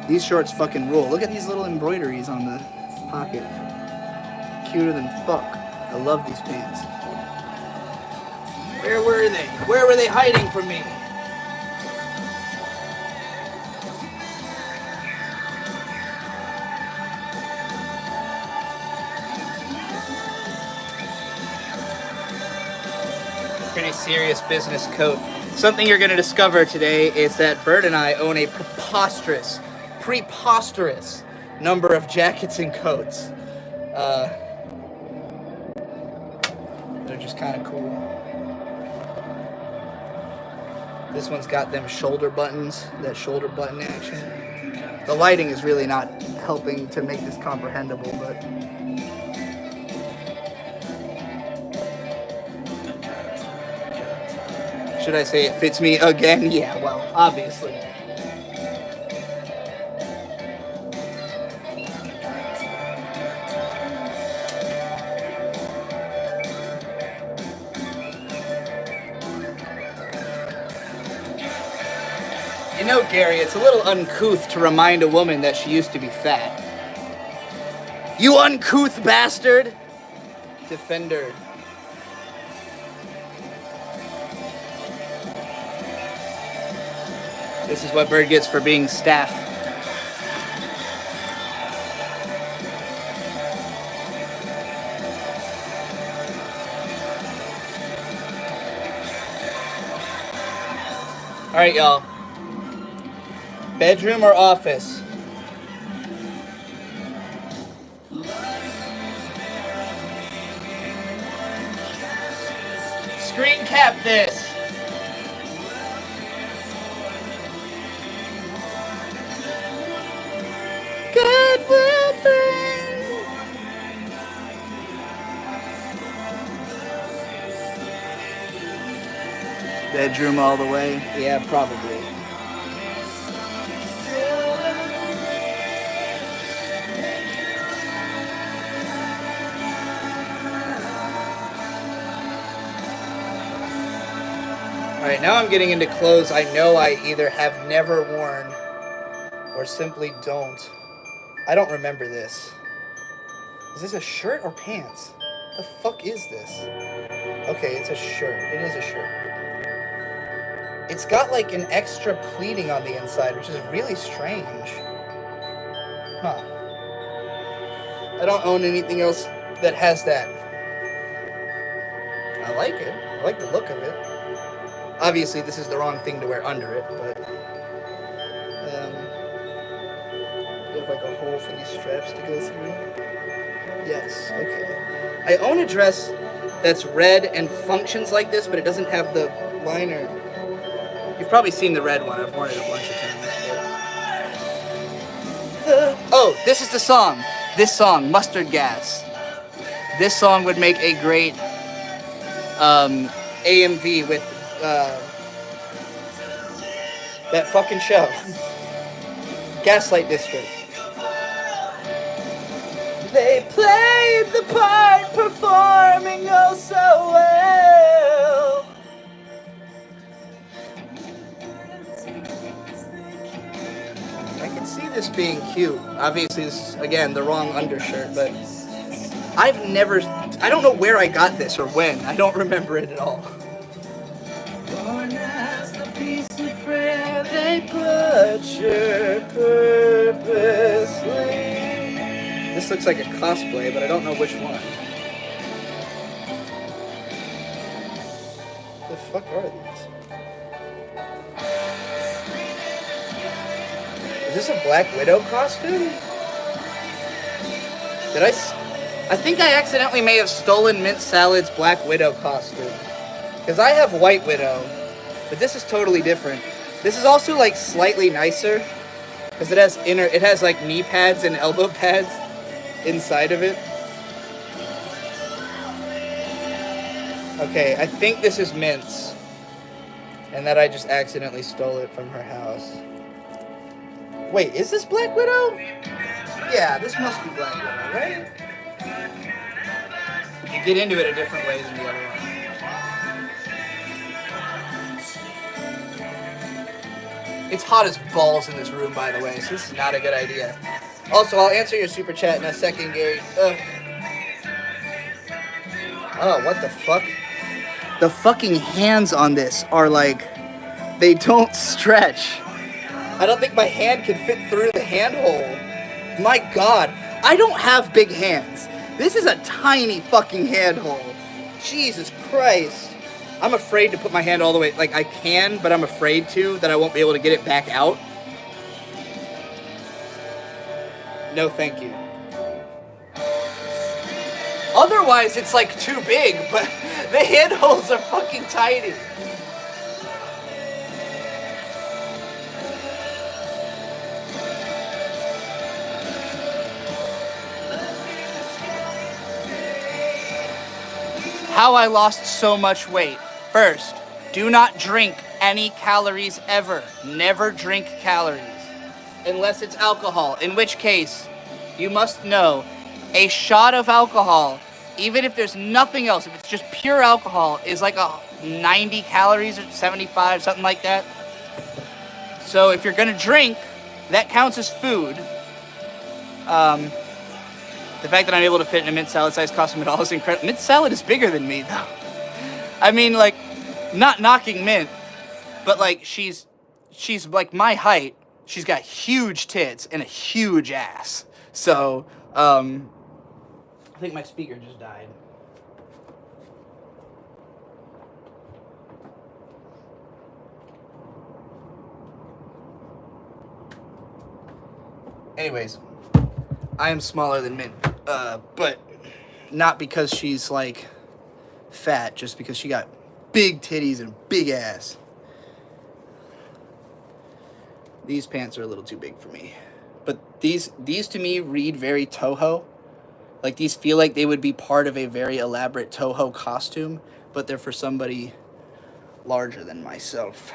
These shorts fucking rule. Look at these little embroideries on the pocket. Cuter than fuck. I love these pants. Where were they? Where were they hiding from me? Pretty serious business coat. Something you're going to discover today is that Bird and I own a preposterous number of jackets and coats. They're just kind of cool. This one's got them shoulder buttons, that shoulder button action. The lighting is really not helping to make this comprehensible, but... Should I say it fits me again? Yeah, well, obviously. You know, Gary, it's a little uncouth to remind a woman that she used to be fat. You uncouth bastard! Defender. This is what Bird gets for being staff. Alright, y'all. Bedroom or office? Screen cap this! God will bring. Bedroom all the way? Yeah, probably. Alright, now I'm getting into clothes I know I either have never worn or simply don't. I don't remember this. Is this a shirt or pants? The fuck is this? Okay, it's a shirt. It is a shirt. It's got like an extra pleating on the inside, which is really strange. Huh. I don't own anything else that has that. I like it. I like the look of it. Obviously, this is the wrong thing to wear under it, but... you have like a hole for these straps to go through. Yes, okay. I own a dress that's red and functions like this, but it doesn't have the liner. You've probably seen the red one. I've worn it a bunch of times. Oh, this is the song. This song, Mustard Gas. This song would make a great AMV with that fucking show. Gaslight District. They played the part, performing oh so well. I can see this being cute. Obviously, this is, again, the wrong undershirt, but I don't know where I got this or when. I don't remember it at all. Born as the piece of prayer they butcher purposely. This looks like a cosplay, but I don't know which one. The fuck are these? Is this a Black Widow costume? I think I accidentally may have stolen Mint Salad's Black Widow costume. Because I have White Widow, but this is totally different. This is also like slightly nicer, because it has like knee pads and elbow pads inside of it. Okay, I think this is Mint's, and that I just accidentally stole it from her house. Wait, is this Black Widow? Yeah, this must be Black Widow, right? You get into it a different way than the other one. It's hot as balls in this room, by the way, so this is not a good idea. Also, I'll answer your super chat in a second, Gary. Oh, what the fuck? The fucking hands on this are like, they don't stretch. I don't think my hand can fit through the handhole. My God, I don't have big hands. This is a tiny fucking handhole. Jesus Christ. I'm afraid to put my hand all the way, like I can, but I'm afraid to, that I won't be able to get it back out. No, thank you. Otherwise, it's like too big, but the handholds are fucking tiny. How I lost so much weight. First, do not drink any calories ever. Never drink calories. Unless it's alcohol, in which case, you must know, a shot of alcohol, even if there's nothing else, if it's just pure alcohol, is like a 90 calories or 75, something like that. So if you're gonna drink, that counts as food. The fact that I'm able to fit in a mint salad size costume at all is incredible. Mint salad is bigger than me, though. I mean, like, not knocking Mint, but like she's like my height. She's got huge tits and a huge ass. So, I think my speaker just died. Anyways, I am smaller than Mint, but not because she's like fat, just because she got big titties and big ass. These pants are a little too big for me. But these to me read very Toho. Like these feel like they would be part of a very elaborate Toho costume, but they're for somebody larger than myself.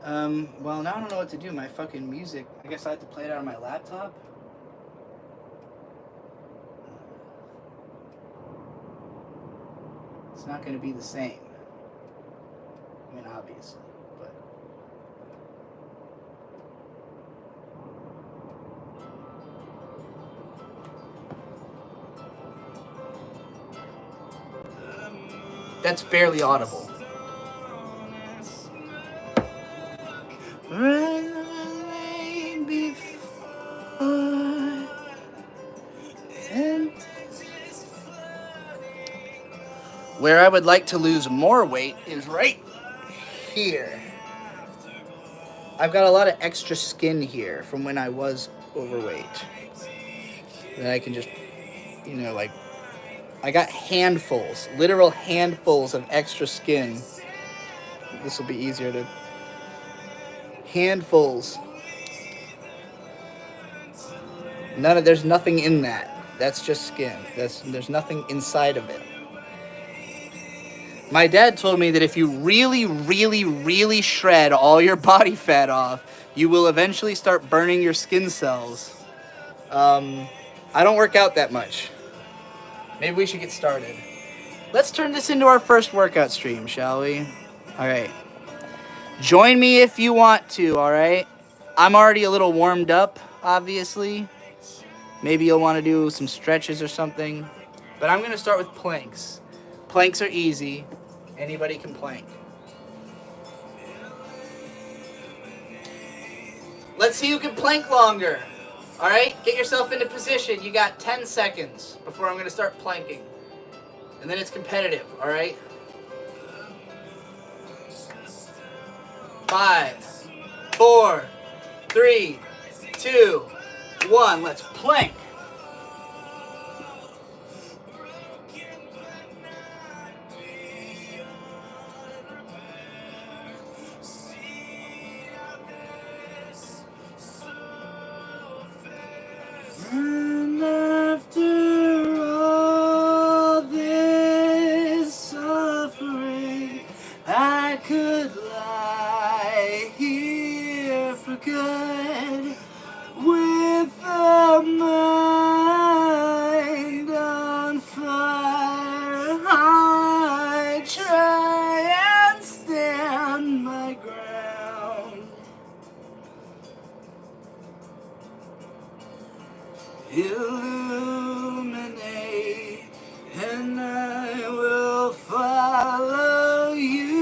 Well, now I don't know what to do. My fucking music, I guess I have to play it out on my laptop. It's not going to be the same. I mean, obviously, but... That's barely audible. Where I would like to lose more weight is right here. I've got a lot of extra skin here from when I was overweight. That I can just, you know, like, I got handfuls, literal handfuls of extra skin. This will be easier to... Handfuls. There's nothing in that. That's just skin. There's nothing inside of it. My dad told me that if you really, really, really shred all your body fat off, you will eventually start burning your skin cells. I don't work out that much. Maybe we should get started. Let's turn this into our first workout stream, shall we? Alright. Join me if you want to, alright? I'm already a little warmed up, obviously. Maybe you'll want to do some stretches or something. But I'm going to start with planks. Planks are easy. Anybody can plank. Let's see who can plank longer. Alright, get yourself into position. You got 10 seconds before I'm going to start planking. And then it's competitive, alright? 5, 4, 3, 2, 1. Let's plank. And after all this suffering, I could lie here for good with a illuminate, and I will follow you.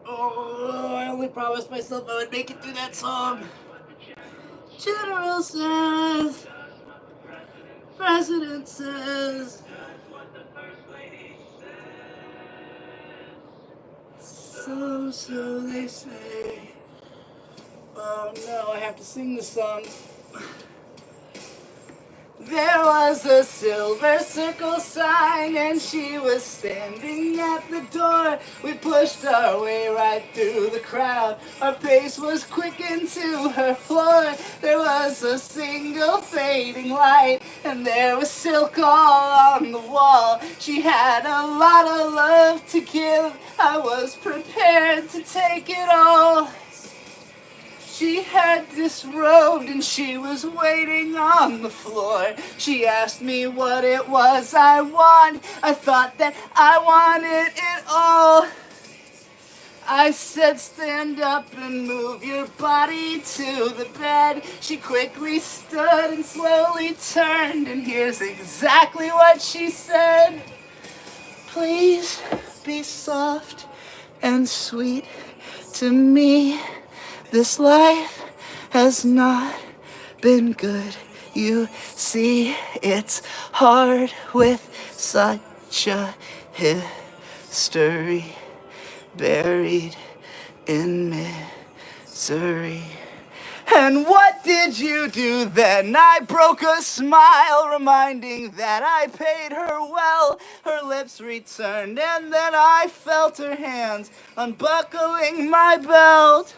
Oh, I only promised myself I would make it through that song. General says, President says, so they say. Oh no, I have to sing the song. There was a silver circle sign and she was standing at the door. We pushed our way right through the crowd. Our pace was quickened to her floor. There was a single fading light and there was silk all on the wall. She had a lot of love to give. I was prepared to take it all. She had disrobed and she was waiting on the floor. She asked me what it was I want. I thought that I wanted it all. I said, stand up and move your body to the bed. She quickly stood and slowly turned, and here's exactly what she said. Please be soft and sweet to me. This life has not been good. You see, it's hard with such a history buried in misery. And what did you do then? I broke a smile, reminding that I paid her well. Her lips returned, and then I felt her hands unbuckling my belt.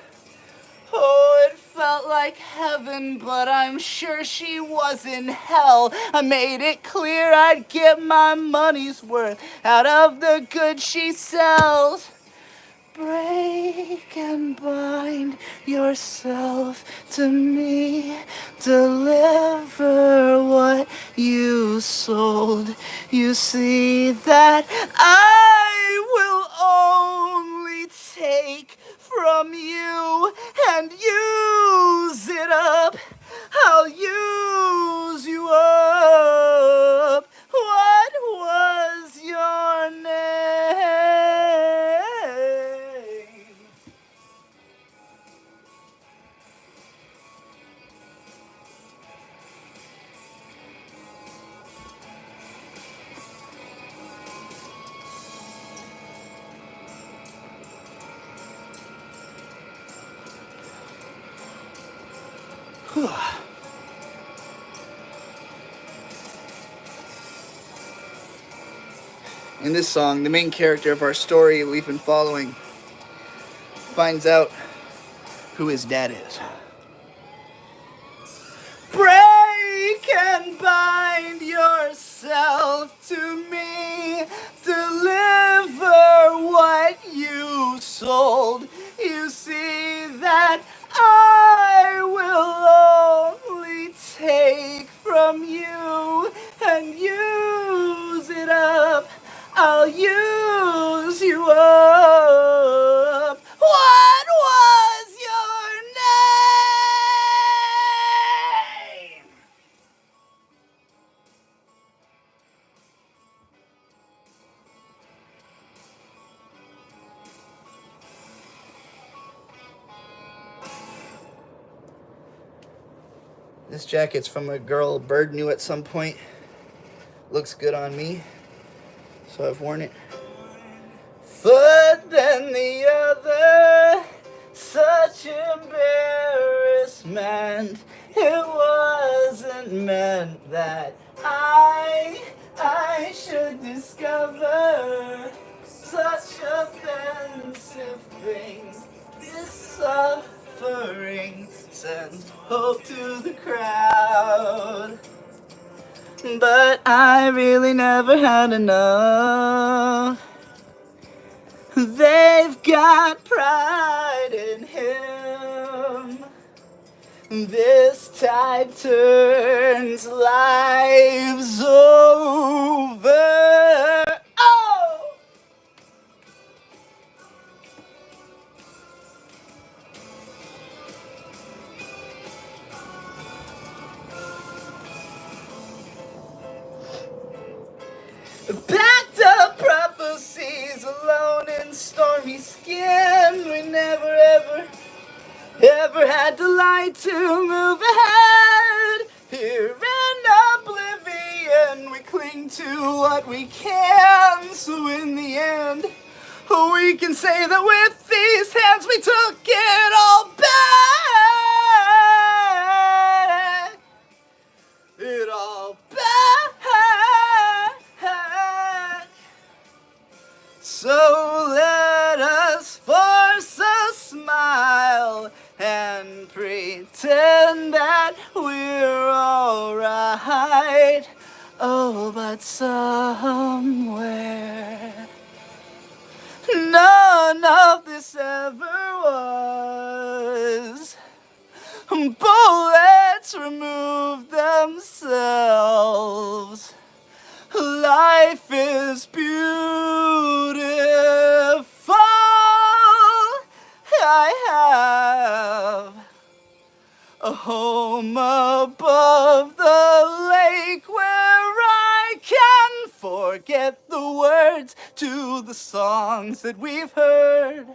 Oh, it felt like heaven, but I'm sure she was in hell. I made it clear I'd get my money's worth out of the goods she sells. Break and bind yourself to me. Deliver what you sold. You see that I will only take from you and use it up. I'll use you up. What was your name? In this song, the main character of our story we've been following finds out who his dad is. Break and bind yourself to me. Deliver I'll use you up. What was your name? This jacket's from a girl Bird knew at some point. Looks good on me, so I've worn it. But then the other, such embarrassment. It wasn't meant that I should discover such offensive things. This suffering sends hope to the crowd. But I really never had enough. They've got pride in him. This tide turns lives over. Oh! Packed up prophecies alone in stormy skin. We never ever had the light to move ahead. Here in oblivion, we cling to what we can. So in the end, we can say that with these hands we took it all back. It all back. So let us force a smile and pretend that we're alright. Oh, but somewhere none of this ever was. Bullets remove themselves. Life is beautiful. I have a home above the lake where I can forget the words to the songs that we've heard.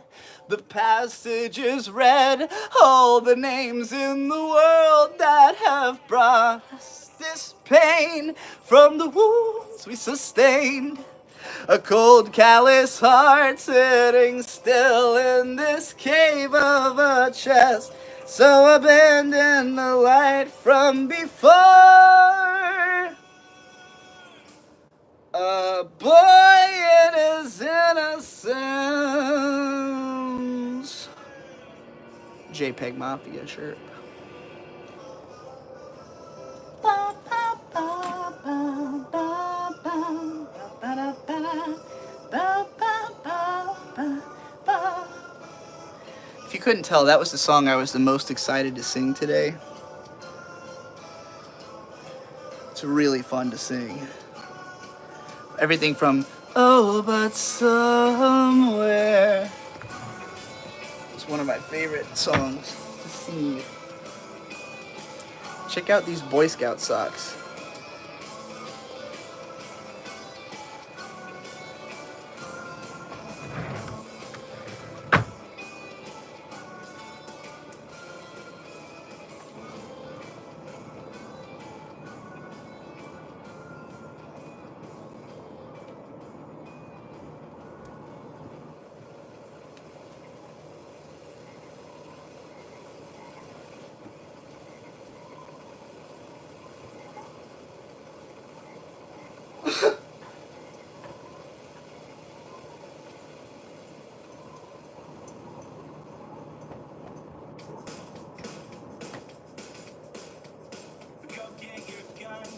The passage is read, all the names in the world that have brought us this pain from the wounds we sustained. A cold, callous heart sitting still in this cave of a chest. So abandon the light from before. A boy in his innocence. JPEG Mafia shirt. If you couldn't tell, that was the song I was the most excited to sing today. It's really fun to sing. Everything from "Oh, but somewhere." It's one of my favorite songs to sing. Check out these Boy Scout socks.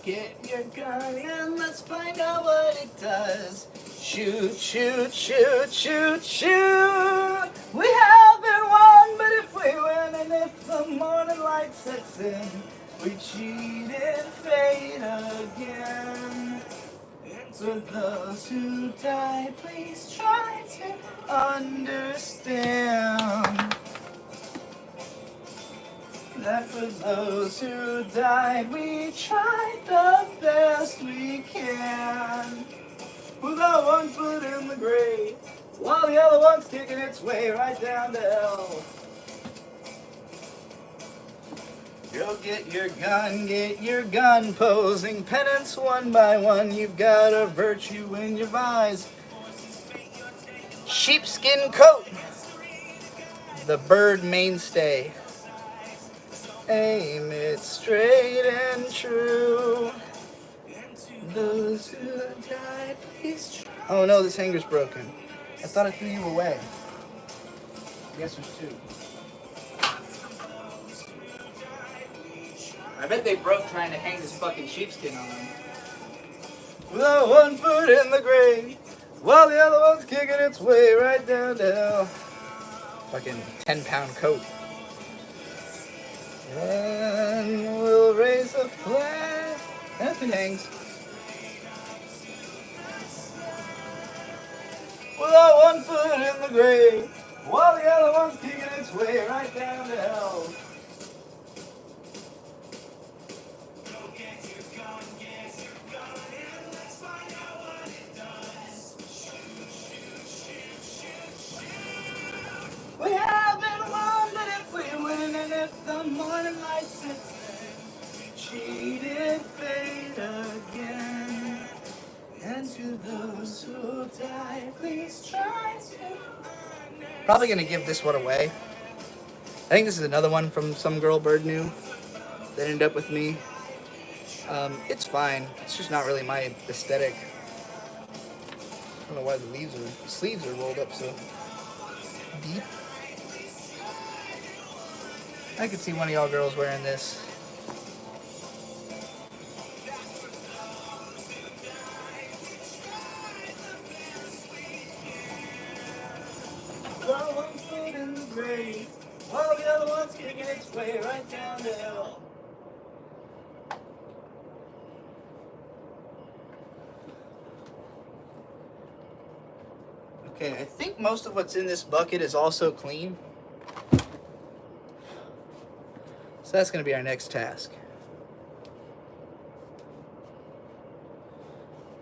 Get your gun and let's find out what it does. Shoot, shoot, shoot, shoot, shoot. We haven't won, but if we win and if the morning light sets in, we cheated fate again. And For those who die, please try to understand that for those who died, we tried the best we can. Without one foot in the grave, while the other one's kicking its way right down to hell. You'll get your gun, posing penance one by one. You've got a virtue in your eyes. Sheepskin coat, the Byrd mainstay. Aim it straight and true. Those who die, please try. Oh no, this hanger's broken. I thought I threw you away. I guess there's two. I bet they broke trying to hang this fucking sheepskin on them. Without one foot in the grave, while the other one's kicking its way right down to hell. Fucking 10-pound coat. And we'll raise a flag. That's it hangs. Without one foot in the grave, while the other one's kicking its way right down to hell. We haven't won, but if we win and if the morning light sits there, cheated fate again. And to those who die, please try to. Probably gonna give this one away. I think this is another one from some girl Byrd knew that ended up with me. It's fine. It's just not really my aesthetic. I don't know why the sleeves are rolled up so deep. I could see one of y'all girls wearing this. Well, one foot in the grave, while the other one's kicking its way right down to hell. Okay, I think most of what's in this bucket is also clean. So that's going to be our next task.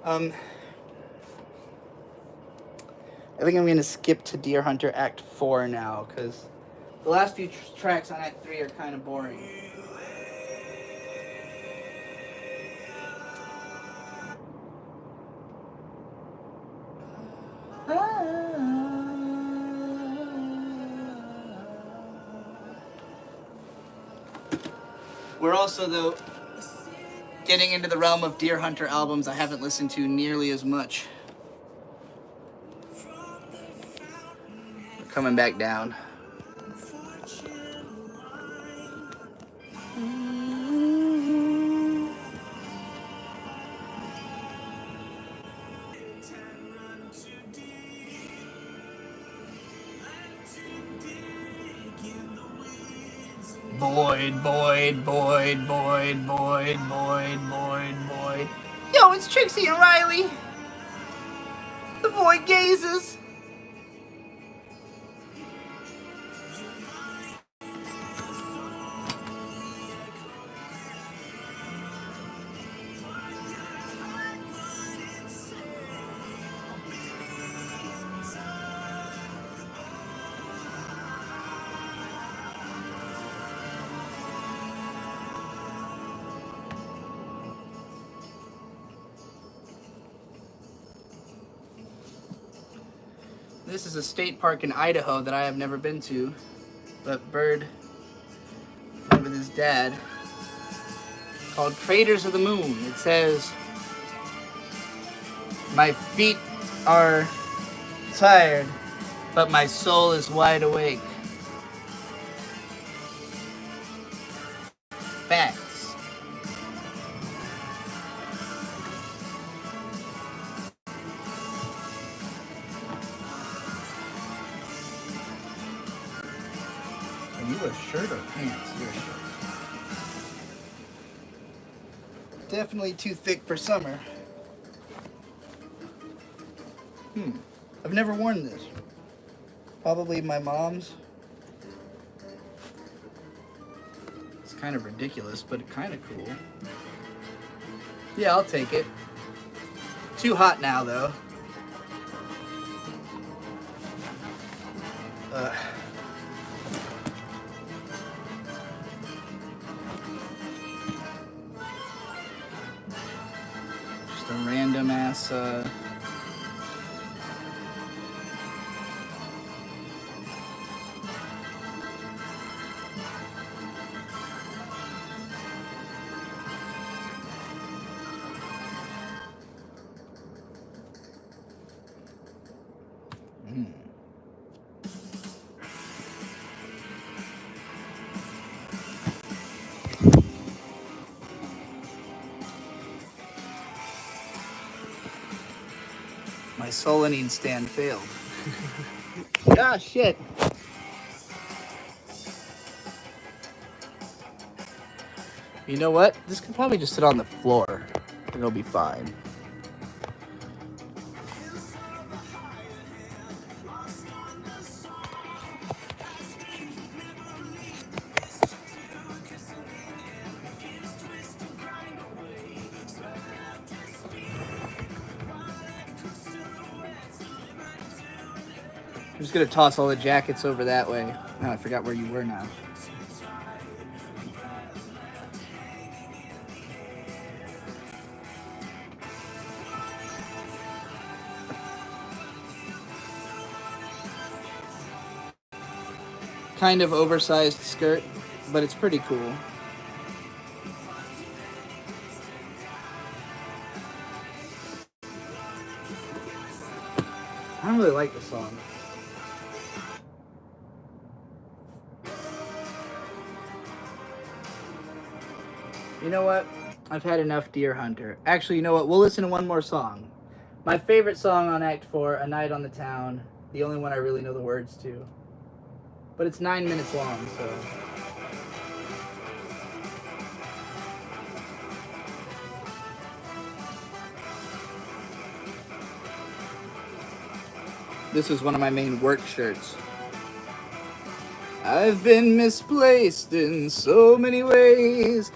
I think I'm going to skip to Deer Hunter Act 4 now, because the last few tracks on Act 3 are kind of boring. We're also, though, getting into the realm of Deer Hunter albums I haven't listened to nearly as much. We're coming back down. Boyd, Boyd, Boyd, Boyd, Boyd, Boyd, Boyd, Boyd. Yo, it's Trixie and Riley. The Void gazes. This is a state park in Idaho that I have never been to, but Byrd went with his dad, called Craters of the Moon. It says, "My feet are tired, but my soul is wide awake." Facts. Are you a shirt or pants? You're a shirt. Definitely too thick for summer. I've never worn this. Probably my mom's. It's kind of ridiculous, but kind of cool. Yeah, I'll take it. Too hot now, though. Just a random ass. My Solanine stand failed. Ah, shit. You know what? This can probably just sit on the floor. It'll be fine. I'm just gonna toss all the jackets over that way. Oh, I forgot where you were now. Kind of oversized skirt, but it's pretty cool. I don't really like the song. You know what? I've had enough Deer Hunter. Actually, you know what? We'll listen to one more song. My favorite song on Act 4, A Night on the Town. The only one I really know the words to. But it's 9 minutes long, so... This was one of my main work shirts. I've been misplaced in so many ways.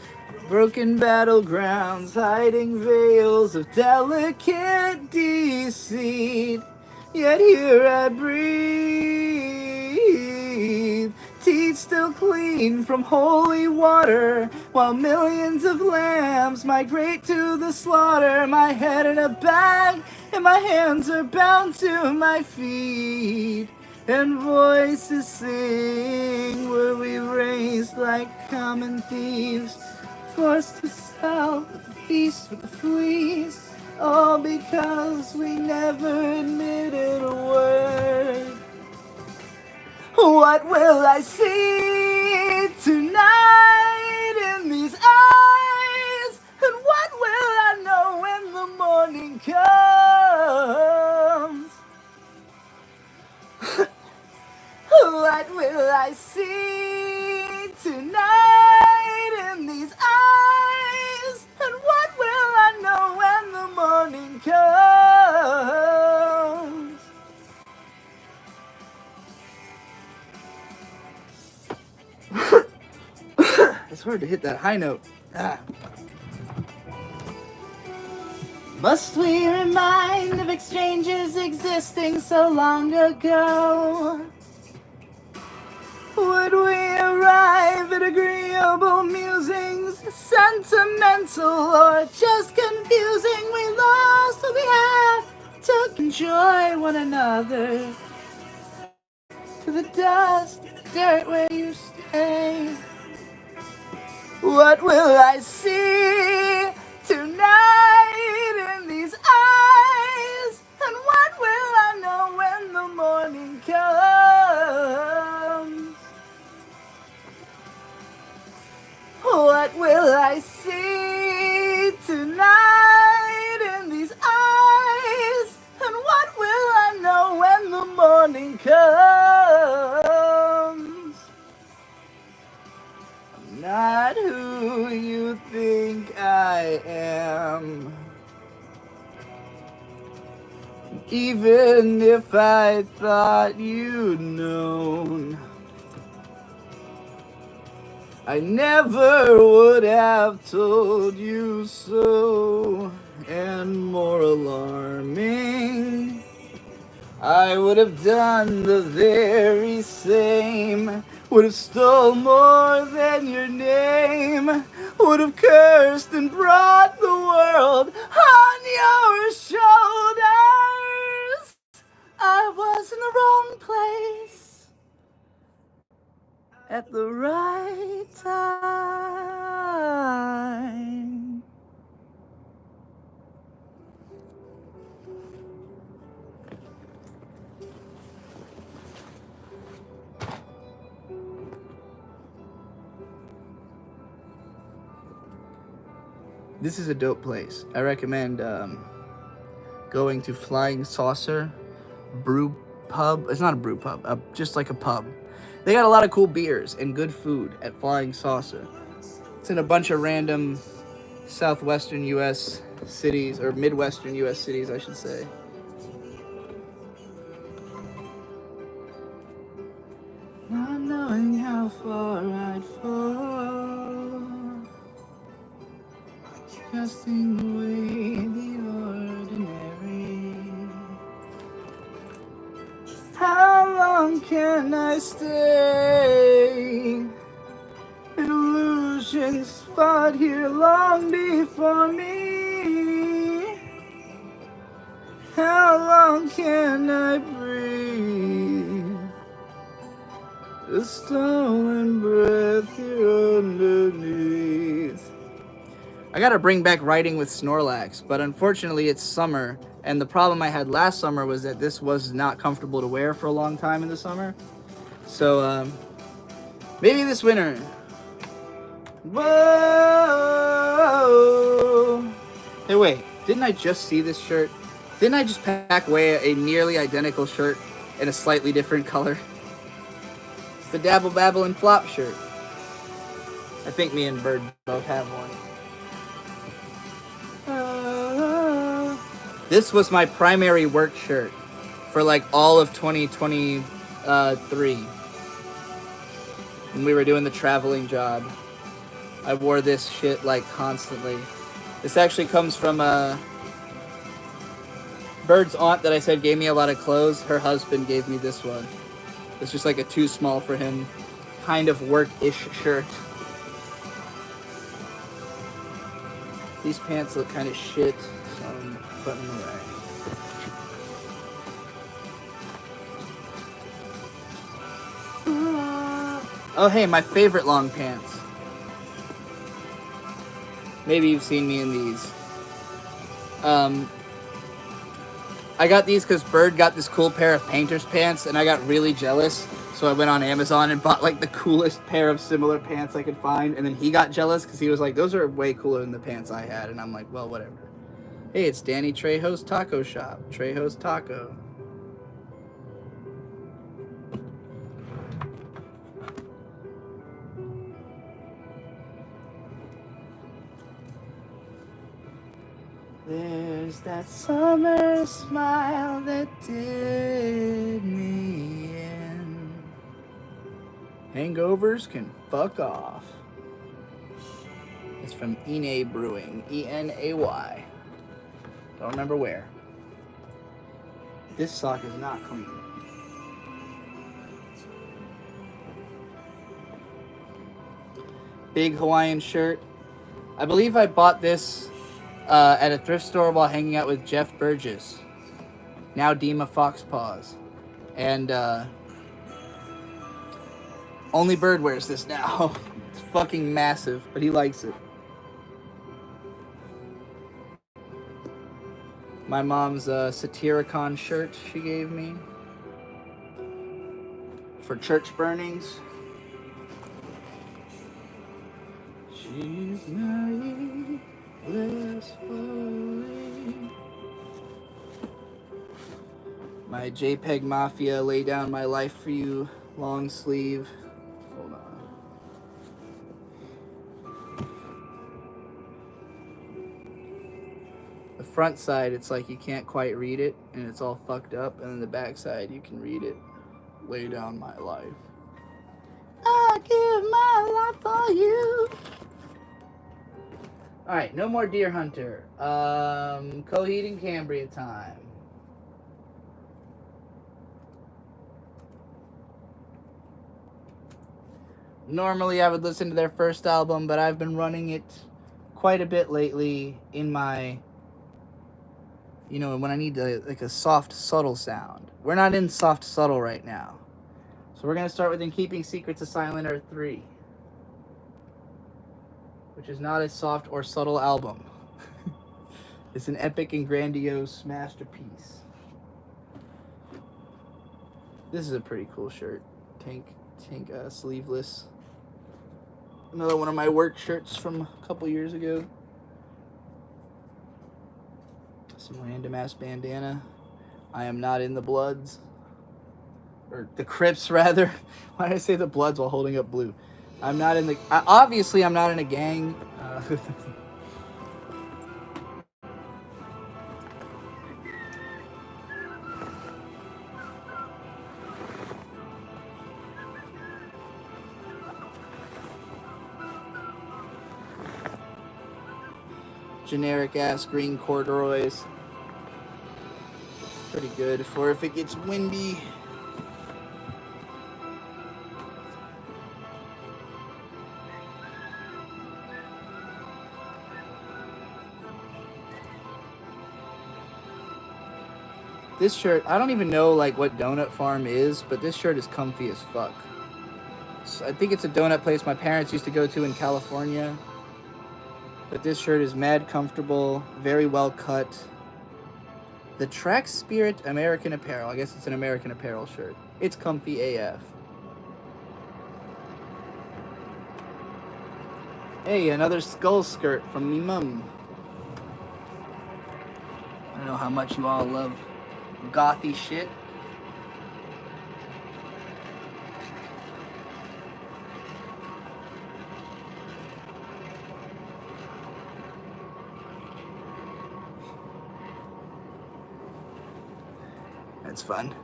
Broken battlegrounds, hiding veils of delicate deceit. Yet here I breathe, teeth still clean from holy water, while millions of lambs migrate to the slaughter. My head in a bag, and my hands are bound to my feet. And voices sing, were we raised like common thieves, forced to sell the feast with the fleas, all because we never admitted a word. What will I see tonight in these eyes? And what will I know when the morning comes? What will I see tonight in these eyes? And what will I know when the morning comes? It's hard to hit that high note. Must we remind of exchanges existing so long ago? Would we arrive at agreeable musings, sentimental or just confusing? We lost what we have to enjoy one another. To the dust, dirt where you stay. What will I see tonight in these eyes? And what will I know when the morning comes? What will I see tonight in these eyes? And what will I know when the morning comes? I'm not who you think I am. Even if I thought you'd known, I never would have told you so. And more alarming, I would have done the very same. Would have stole more than your name. Would have cursed and brought the world on your shoulders. I was in the wrong place at the right time. This is a dope place. I recommend going to Flying Saucer Brew Pub. It's not a brew pub, just like a pub. They got a lot of cool beers and good food at Flying Saucer. It's in a bunch of random southwestern U.S. cities, or midwestern U.S. cities, I should say. Not knowing how far I'd fall, casting away the ordinary. How long can I stay? Illusions fought here long before me. How long can I breathe? A stolen breath here underneath. I gotta bring back writing with Snorlax, but unfortunately it's summer, and the problem I had last summer was that this was not comfortable to wear for a long time in the summer. So, maybe this winter. Whoa! Hey, wait, didn't I just see this shirt? Didn't I just pack away a nearly identical shirt in a slightly different color? It's the Dabble Babble and Flop shirt. I think me and Bird both have one. This was my primary work shirt for like all of 2023 when we were doing the traveling job. I wore this shit like constantly. This actually comes from Bird's aunt that I said gave me a lot of clothes. Her husband gave me this one. It's just like a too small for him kind of work-ish shirt. These pants look kind of shit, so I'm putting them away. Oh hey, my favorite long pants. Maybe you've seen me in these. I got these because Bird got this cool pair of painter's pants, and I got really jealous. So I went on Amazon and bought like the coolest pair of similar pants I could find. And then he got jealous because he was like, those are way cooler than the pants I had. And I'm like, well, whatever. Hey, it's Danny Trejo's Taco Shop. Trejo's Taco. There's that summer smile that did me in. Hangovers can fuck off. It's from Enay Brewing. E-N-A-Y. Don't remember where. This sock is not clean. Big Hawaiian shirt. I believe I bought this at a thrift store while hanging out with Jeff Burgess, now Dima Foxpaws, and only Bird wears this now. It's fucking massive, but he likes it. My mom's Satyricon shirt she gave me for church burnings. She's naive. My JPEG Mafia Lay Down My Life For You long sleeve. Hold on. The front side, it's like you can't quite read it, and it's all fucked up, and then the back side, you can read it. Lay down my life. I give my life for you. Alright, no more Deer Hunter. Coheed and Cambria time. Normally I would listen to their first album, but I've been running it quite a bit lately in my, you know, when I need like a soft, subtle sound. We're not in soft, subtle right now. So we're going to start with In Keeping Secrets of Silent Earth 3, which is not a soft or subtle album. It's an epic and grandiose masterpiece. This is a pretty cool shirt. Tank sleeveless. Another one of my work shirts from a couple years ago. Some random ass bandana. I am not in the Bloods. Or the Crips, rather. Why did I say the Bloods while holding up blue? I'm not in the... obviously, I'm not in a gang. Generic ass green corduroys. Pretty good for if it gets windy. This shirt, I don't even know like what Donut Farm is, but this shirt is comfy as fuck. So I think it's a donut place my parents used to go to in California. But this shirt is mad comfortable, very well cut. The Track Spirit American Apparel. I guess it's an American Apparel shirt. It's comfy AF. Hey, another skull skirt from me mum. I don't know how much you all love gothy shit. That's fun.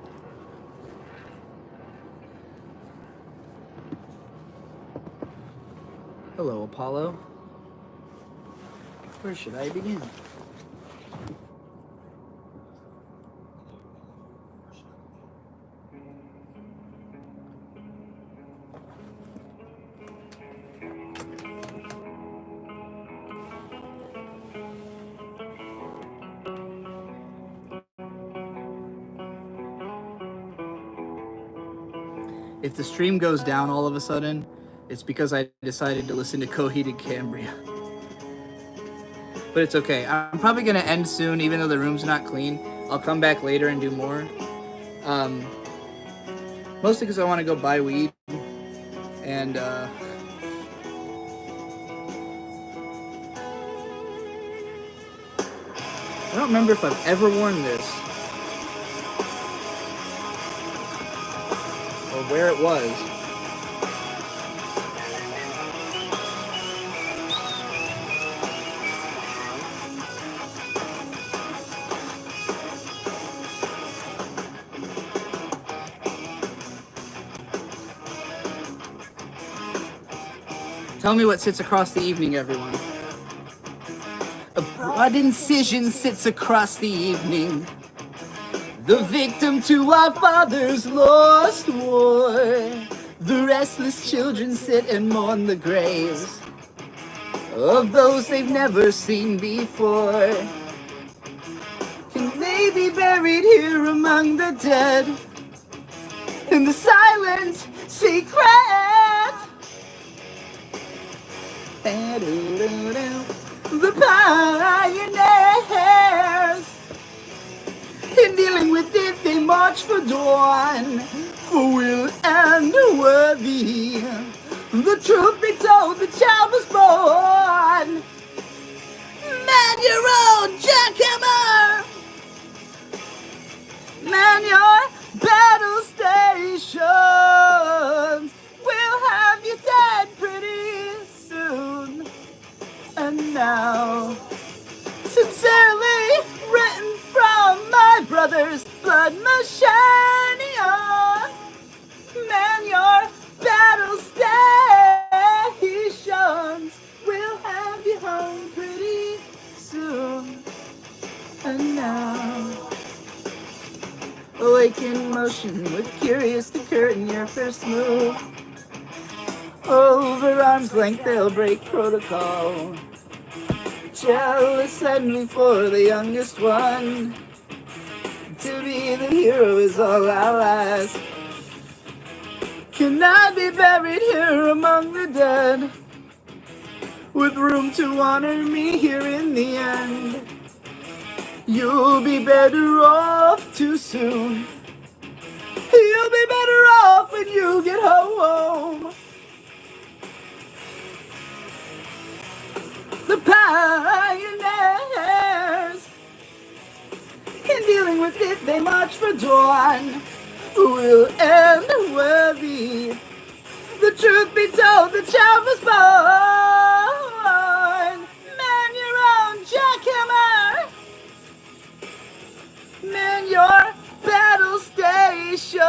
Hello, Apollo. Where should I begin? If the stream goes down all of a sudden, it's because I decided to listen to Coheed and Cambria. But it's okay. I'm probably going to end soon, even though the room's not clean. I'll come back later and do more. Mostly because I want to go buy weed. And, I don't remember if I've ever worn this. Or where it was. Tell me what sits across the evening, everyone. A broad incision sits across the evening. The victim to our father's lost war. The restless children sit and mourn the graves of those they've never seen before. Can they be buried here among the dead? In the silent secret. The pioneers. In dealing with it, they march for dawn, for will and worthy. The truth be told, the child was born. Man your own jackhammer. Man your battle stations. We'll have you dead pretty soon. And now, sincerely, are shining on. Man, your battle stations will have you home pretty soon. And now, awake in motion with curious to curtain your first move. Over arm's length, they'll break protocol. Jealous envy for the youngest one. To be the hero is all I'll ask. Can I be buried here among the dead, with room to honor me here in the end? You'll be better off too soon. You'll be better off when you get home. The pioneers, in dealing with it, they march for dawn. Will end worthy. The truth be told, the child was born. Man, your own jackhammer. Man, your battle stations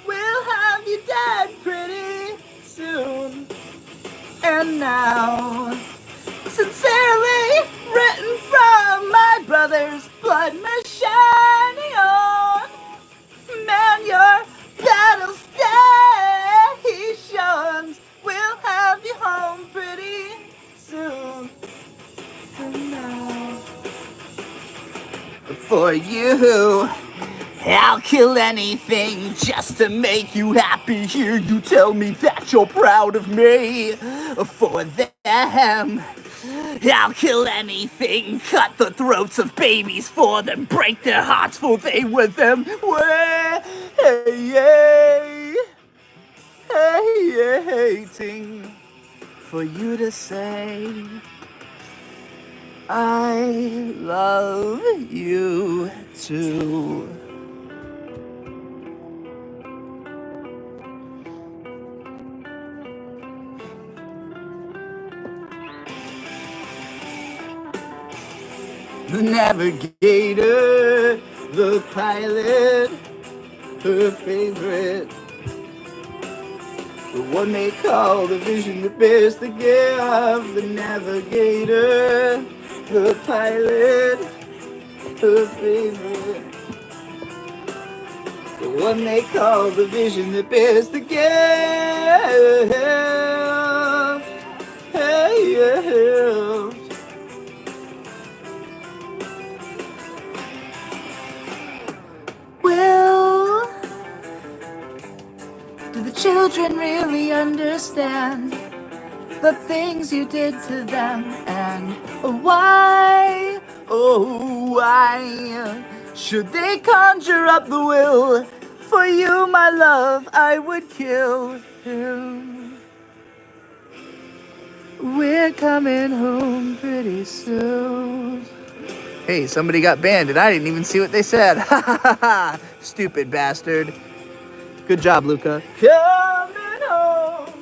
will have you dead pretty soon. And now, sincerely written from my brother's blood shining on. Man, your battle stations will have you home pretty soon. And now, for you, I'll kill anything just to make you happy. Hear you tell me that you're proud of me. For them, I'll kill anything, cut the throats of babies for them, break their hearts for they were them. Waiting for you to say I love you too. The navigator, the pilot, her favorite. The one they call the vision that bears the gift. The navigator, the pilot, her favorite. The one they call the vision that bears the gift. Will, do the children really understand the things you did to them? And why, oh why, should they conjure up the will? For you, my love, I would kill him. We're coming home pretty soon. Hey, somebody got banned and I didn't even see what they said. Ha ha ha ha! Stupid bastard. Good job, Luca. Coming home.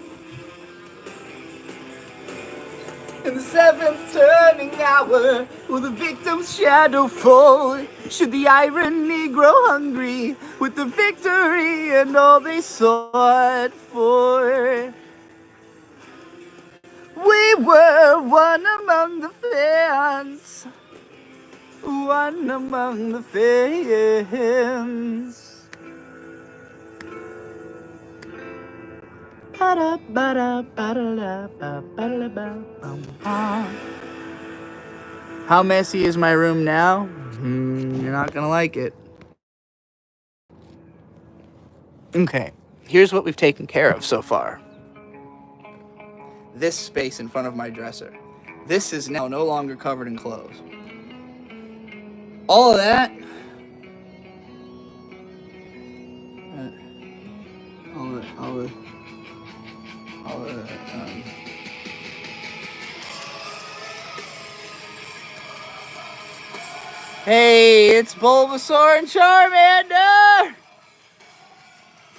In the seventh turning hour, will the victim's shadow fall? Should the irony grow hungry with the victory and all they sought for? We were one among the fans. One among the fans. How messy is my room now? You're not gonna like it. Okay, here's what we've taken care of so far. This space in front of my dresser. This is now no longer covered in clothes. All of that, Hey, it's Bulbasaur and Charmander! I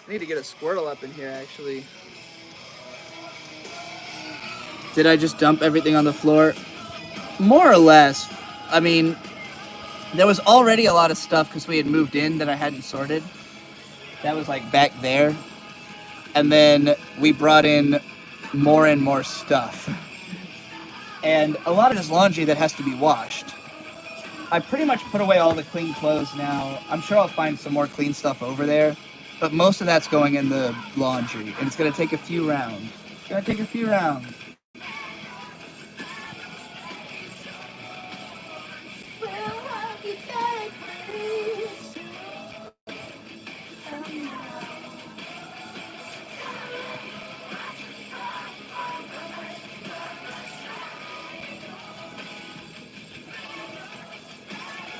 need to get a Squirtle up in here, actually. Did I just dump everything on the floor? More or less. I mean, There was already a lot of stuff because we had moved in that I hadn't sorted. That was like back there. And then we brought in more and more stuff. And a lot of this laundry that has to be washed. I pretty much put away all the clean clothes now. I'm sure I'll find some more clean stuff over there. But most of that's going in the laundry. And it's going to take a few rounds. It's going to take a few rounds.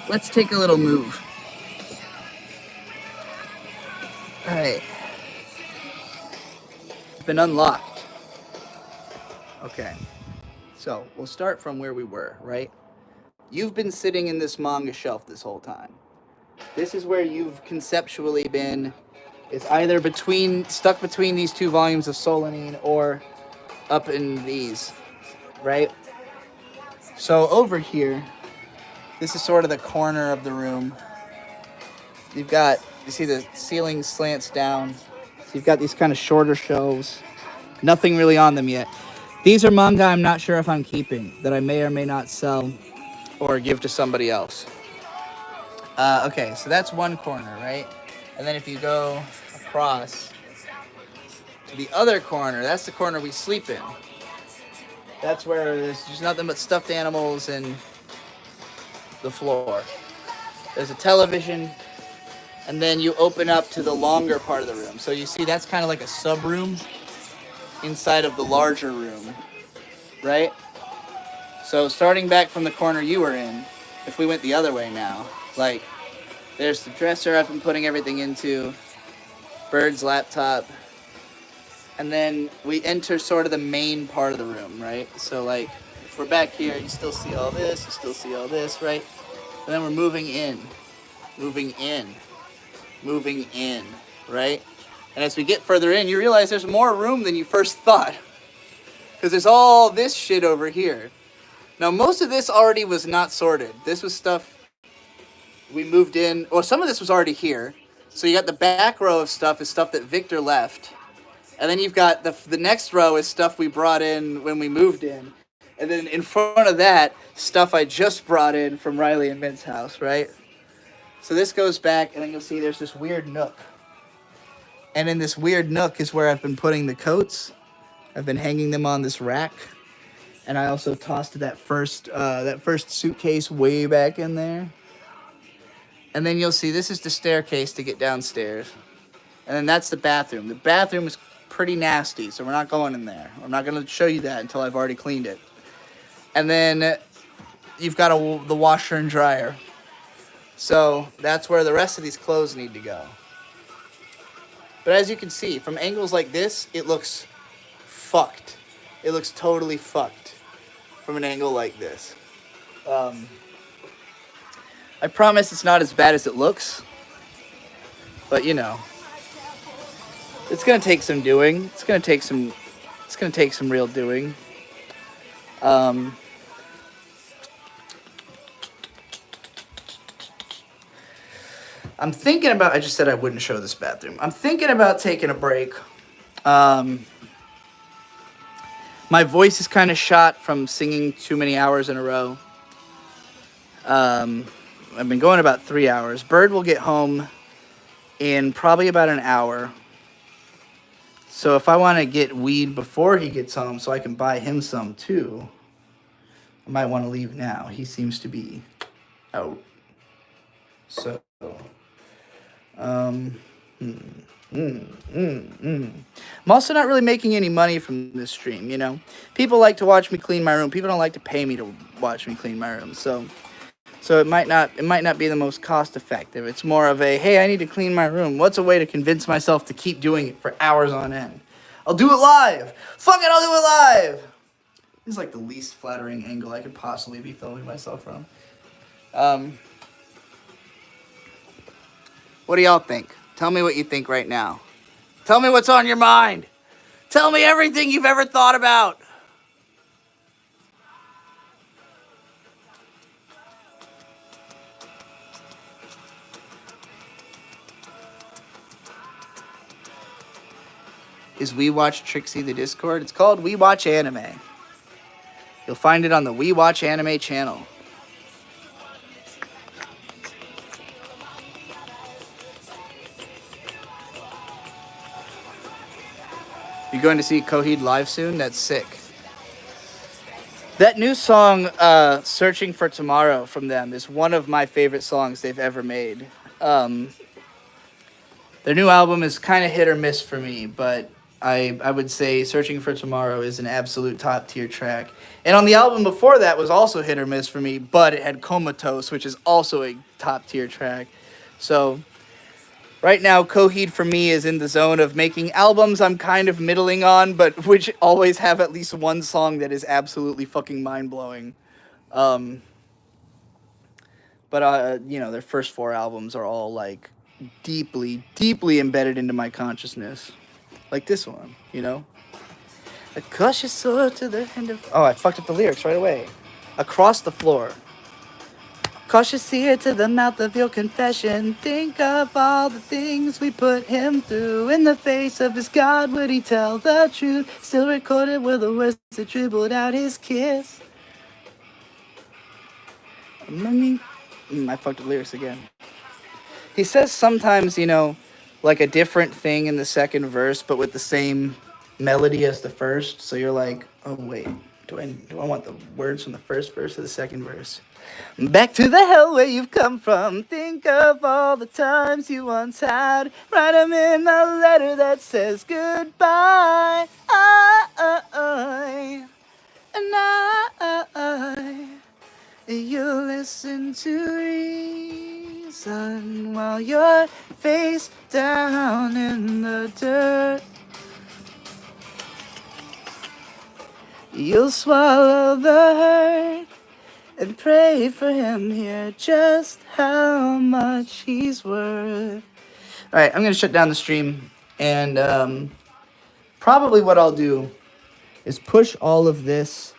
Let's take a little move. Alright. It's been unlocked. Okay. So, we'll start from where we were, right? You've been sitting in this manga shelf this whole time. This is where you've conceptually been. It's either stuck between these two volumes of Solanine or up in these, right? So over here, this is sort of the corner of the room. You see the ceiling slants down. So you've got these kind of shorter shelves. Nothing really on them yet. These are manga I'm not sure if I'm keeping, that I may or may not sell or give to somebody else. Okay, so that's one corner, right? And then if you go across to the other corner, that's the corner we sleep in. That's where there's just nothing but stuffed animals and the floor. There's a television, and then you open up to the longer part of the room. So you see that's kind of like a sub-room inside of the larger room, right? So starting back from the corner you were in, if we went the other way now, like there's the dresser I've been putting everything into, Bird's laptop, and then we enter sort of the main part of the room, right? So like if we're back here, you still see all this, you still see all this, right? And then we're moving in, right? And as we get further in, you realize there's more room than you first thought. Because there's all this shit over here. Now, most of this already was not sorted. This was stuff we moved in, or some of this was already here. So you got the back row of stuff is stuff that Victor left. And then you've got the next row is stuff we brought in when we moved in. And then in front of that, stuff I just brought in from Riley and Mint's house, right? So this goes back, and then you'll see there's this weird nook. And in this weird nook is where I've been putting the coats. I've been hanging them on this rack. And I also tossed that first suitcase way back in there. And then you'll see this is the staircase to get downstairs. And then that's the bathroom. The bathroom is pretty nasty, so we're not going in there. I'm not going to show you that until I've already cleaned it. And then you've got the washer and dryer. So that's where the rest of these clothes need to go. But as you can see, from angles like this, it looks fucked. It looks totally fucked from an angle like this. I promise it's not as bad as it looks. But you know, it's gonna take some doing. It's gonna take some real doing. I'm thinking about, I just said I wouldn't show this bathroom. I'm thinking about taking a break. My voice is kind of shot from singing too many hours in a row. I've been going about 3 hours. Bird will get home in probably about an hour. So if I want to get weed before he gets home so I can buy him some too, I might want to leave now. He seems to be out. So... I'm also not really making any money from this stream, you know. People like to watch me clean my room. People don't like to pay me to watch me clean my room. So it might not be the most cost effective. It's more of a, hey, I need to clean my room. What's a way to convince myself to keep doing it for hours on end? I'll do it live. Fuck it, I'll do it live. This is like the least flattering angle I could possibly be filming myself from. What do y'all think? Tell me what you think right now. Tell me what's on your mind. Tell me everything you've ever thought about. is We Watch Trixie the Discord. It's called We Watch Anime. You'll find it on the We Watch Anime channel. You're going to see Coheed live soon? That's sick. That new song, Searching for Tomorrow, from them is one of my favorite songs they've ever made. Their new album is kind of hit or miss for me, but I would say Searching for Tomorrow is an absolute top tier track. And on the album before that was also hit or miss for me, but it had Comatose, which is also a top tier track. So right now, Coheed for me is in the zone of making albums I'm kind of middling on, but which always have at least one song that is absolutely fucking mind-blowing. But their first 4 albums are all, like, deeply, deeply embedded into my consciousness. Like this one, you know? A cautious soul to the end of... Oh, I fucked up the lyrics right away. Across the floor. Cautious ear to the mouth of your confession. Think of all the things we put him through. In the face of his God, would he tell the truth? Still recorded were the words that dribbled out his kiss. I fucked the lyrics again. He says sometimes, like a different thing in the second verse, but with the same melody as the first. So you're like, oh wait, do I want the words from the first verse or the second verse? Back to the hell where you've come from. Think of all the times you once had. Write them in a letter that says goodbye. You listen to reason while you're face down in the dirt. You'll swallow the hurt and pray for him here just how much he's worth. All right, I'm going to shut down the stream. And probably what I'll do is push all of this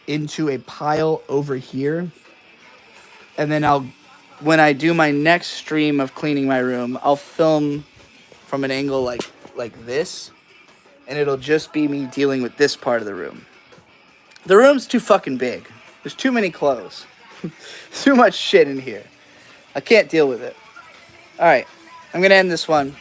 into a pile over here. And then when I do my next stream of cleaning my room, I'll film from an angle like this. And it'll just be me dealing with this part of the room. The room's too fucking big. There's too many clothes. Too much shit in here. I can't deal with it. Alright, I'm going to end this one.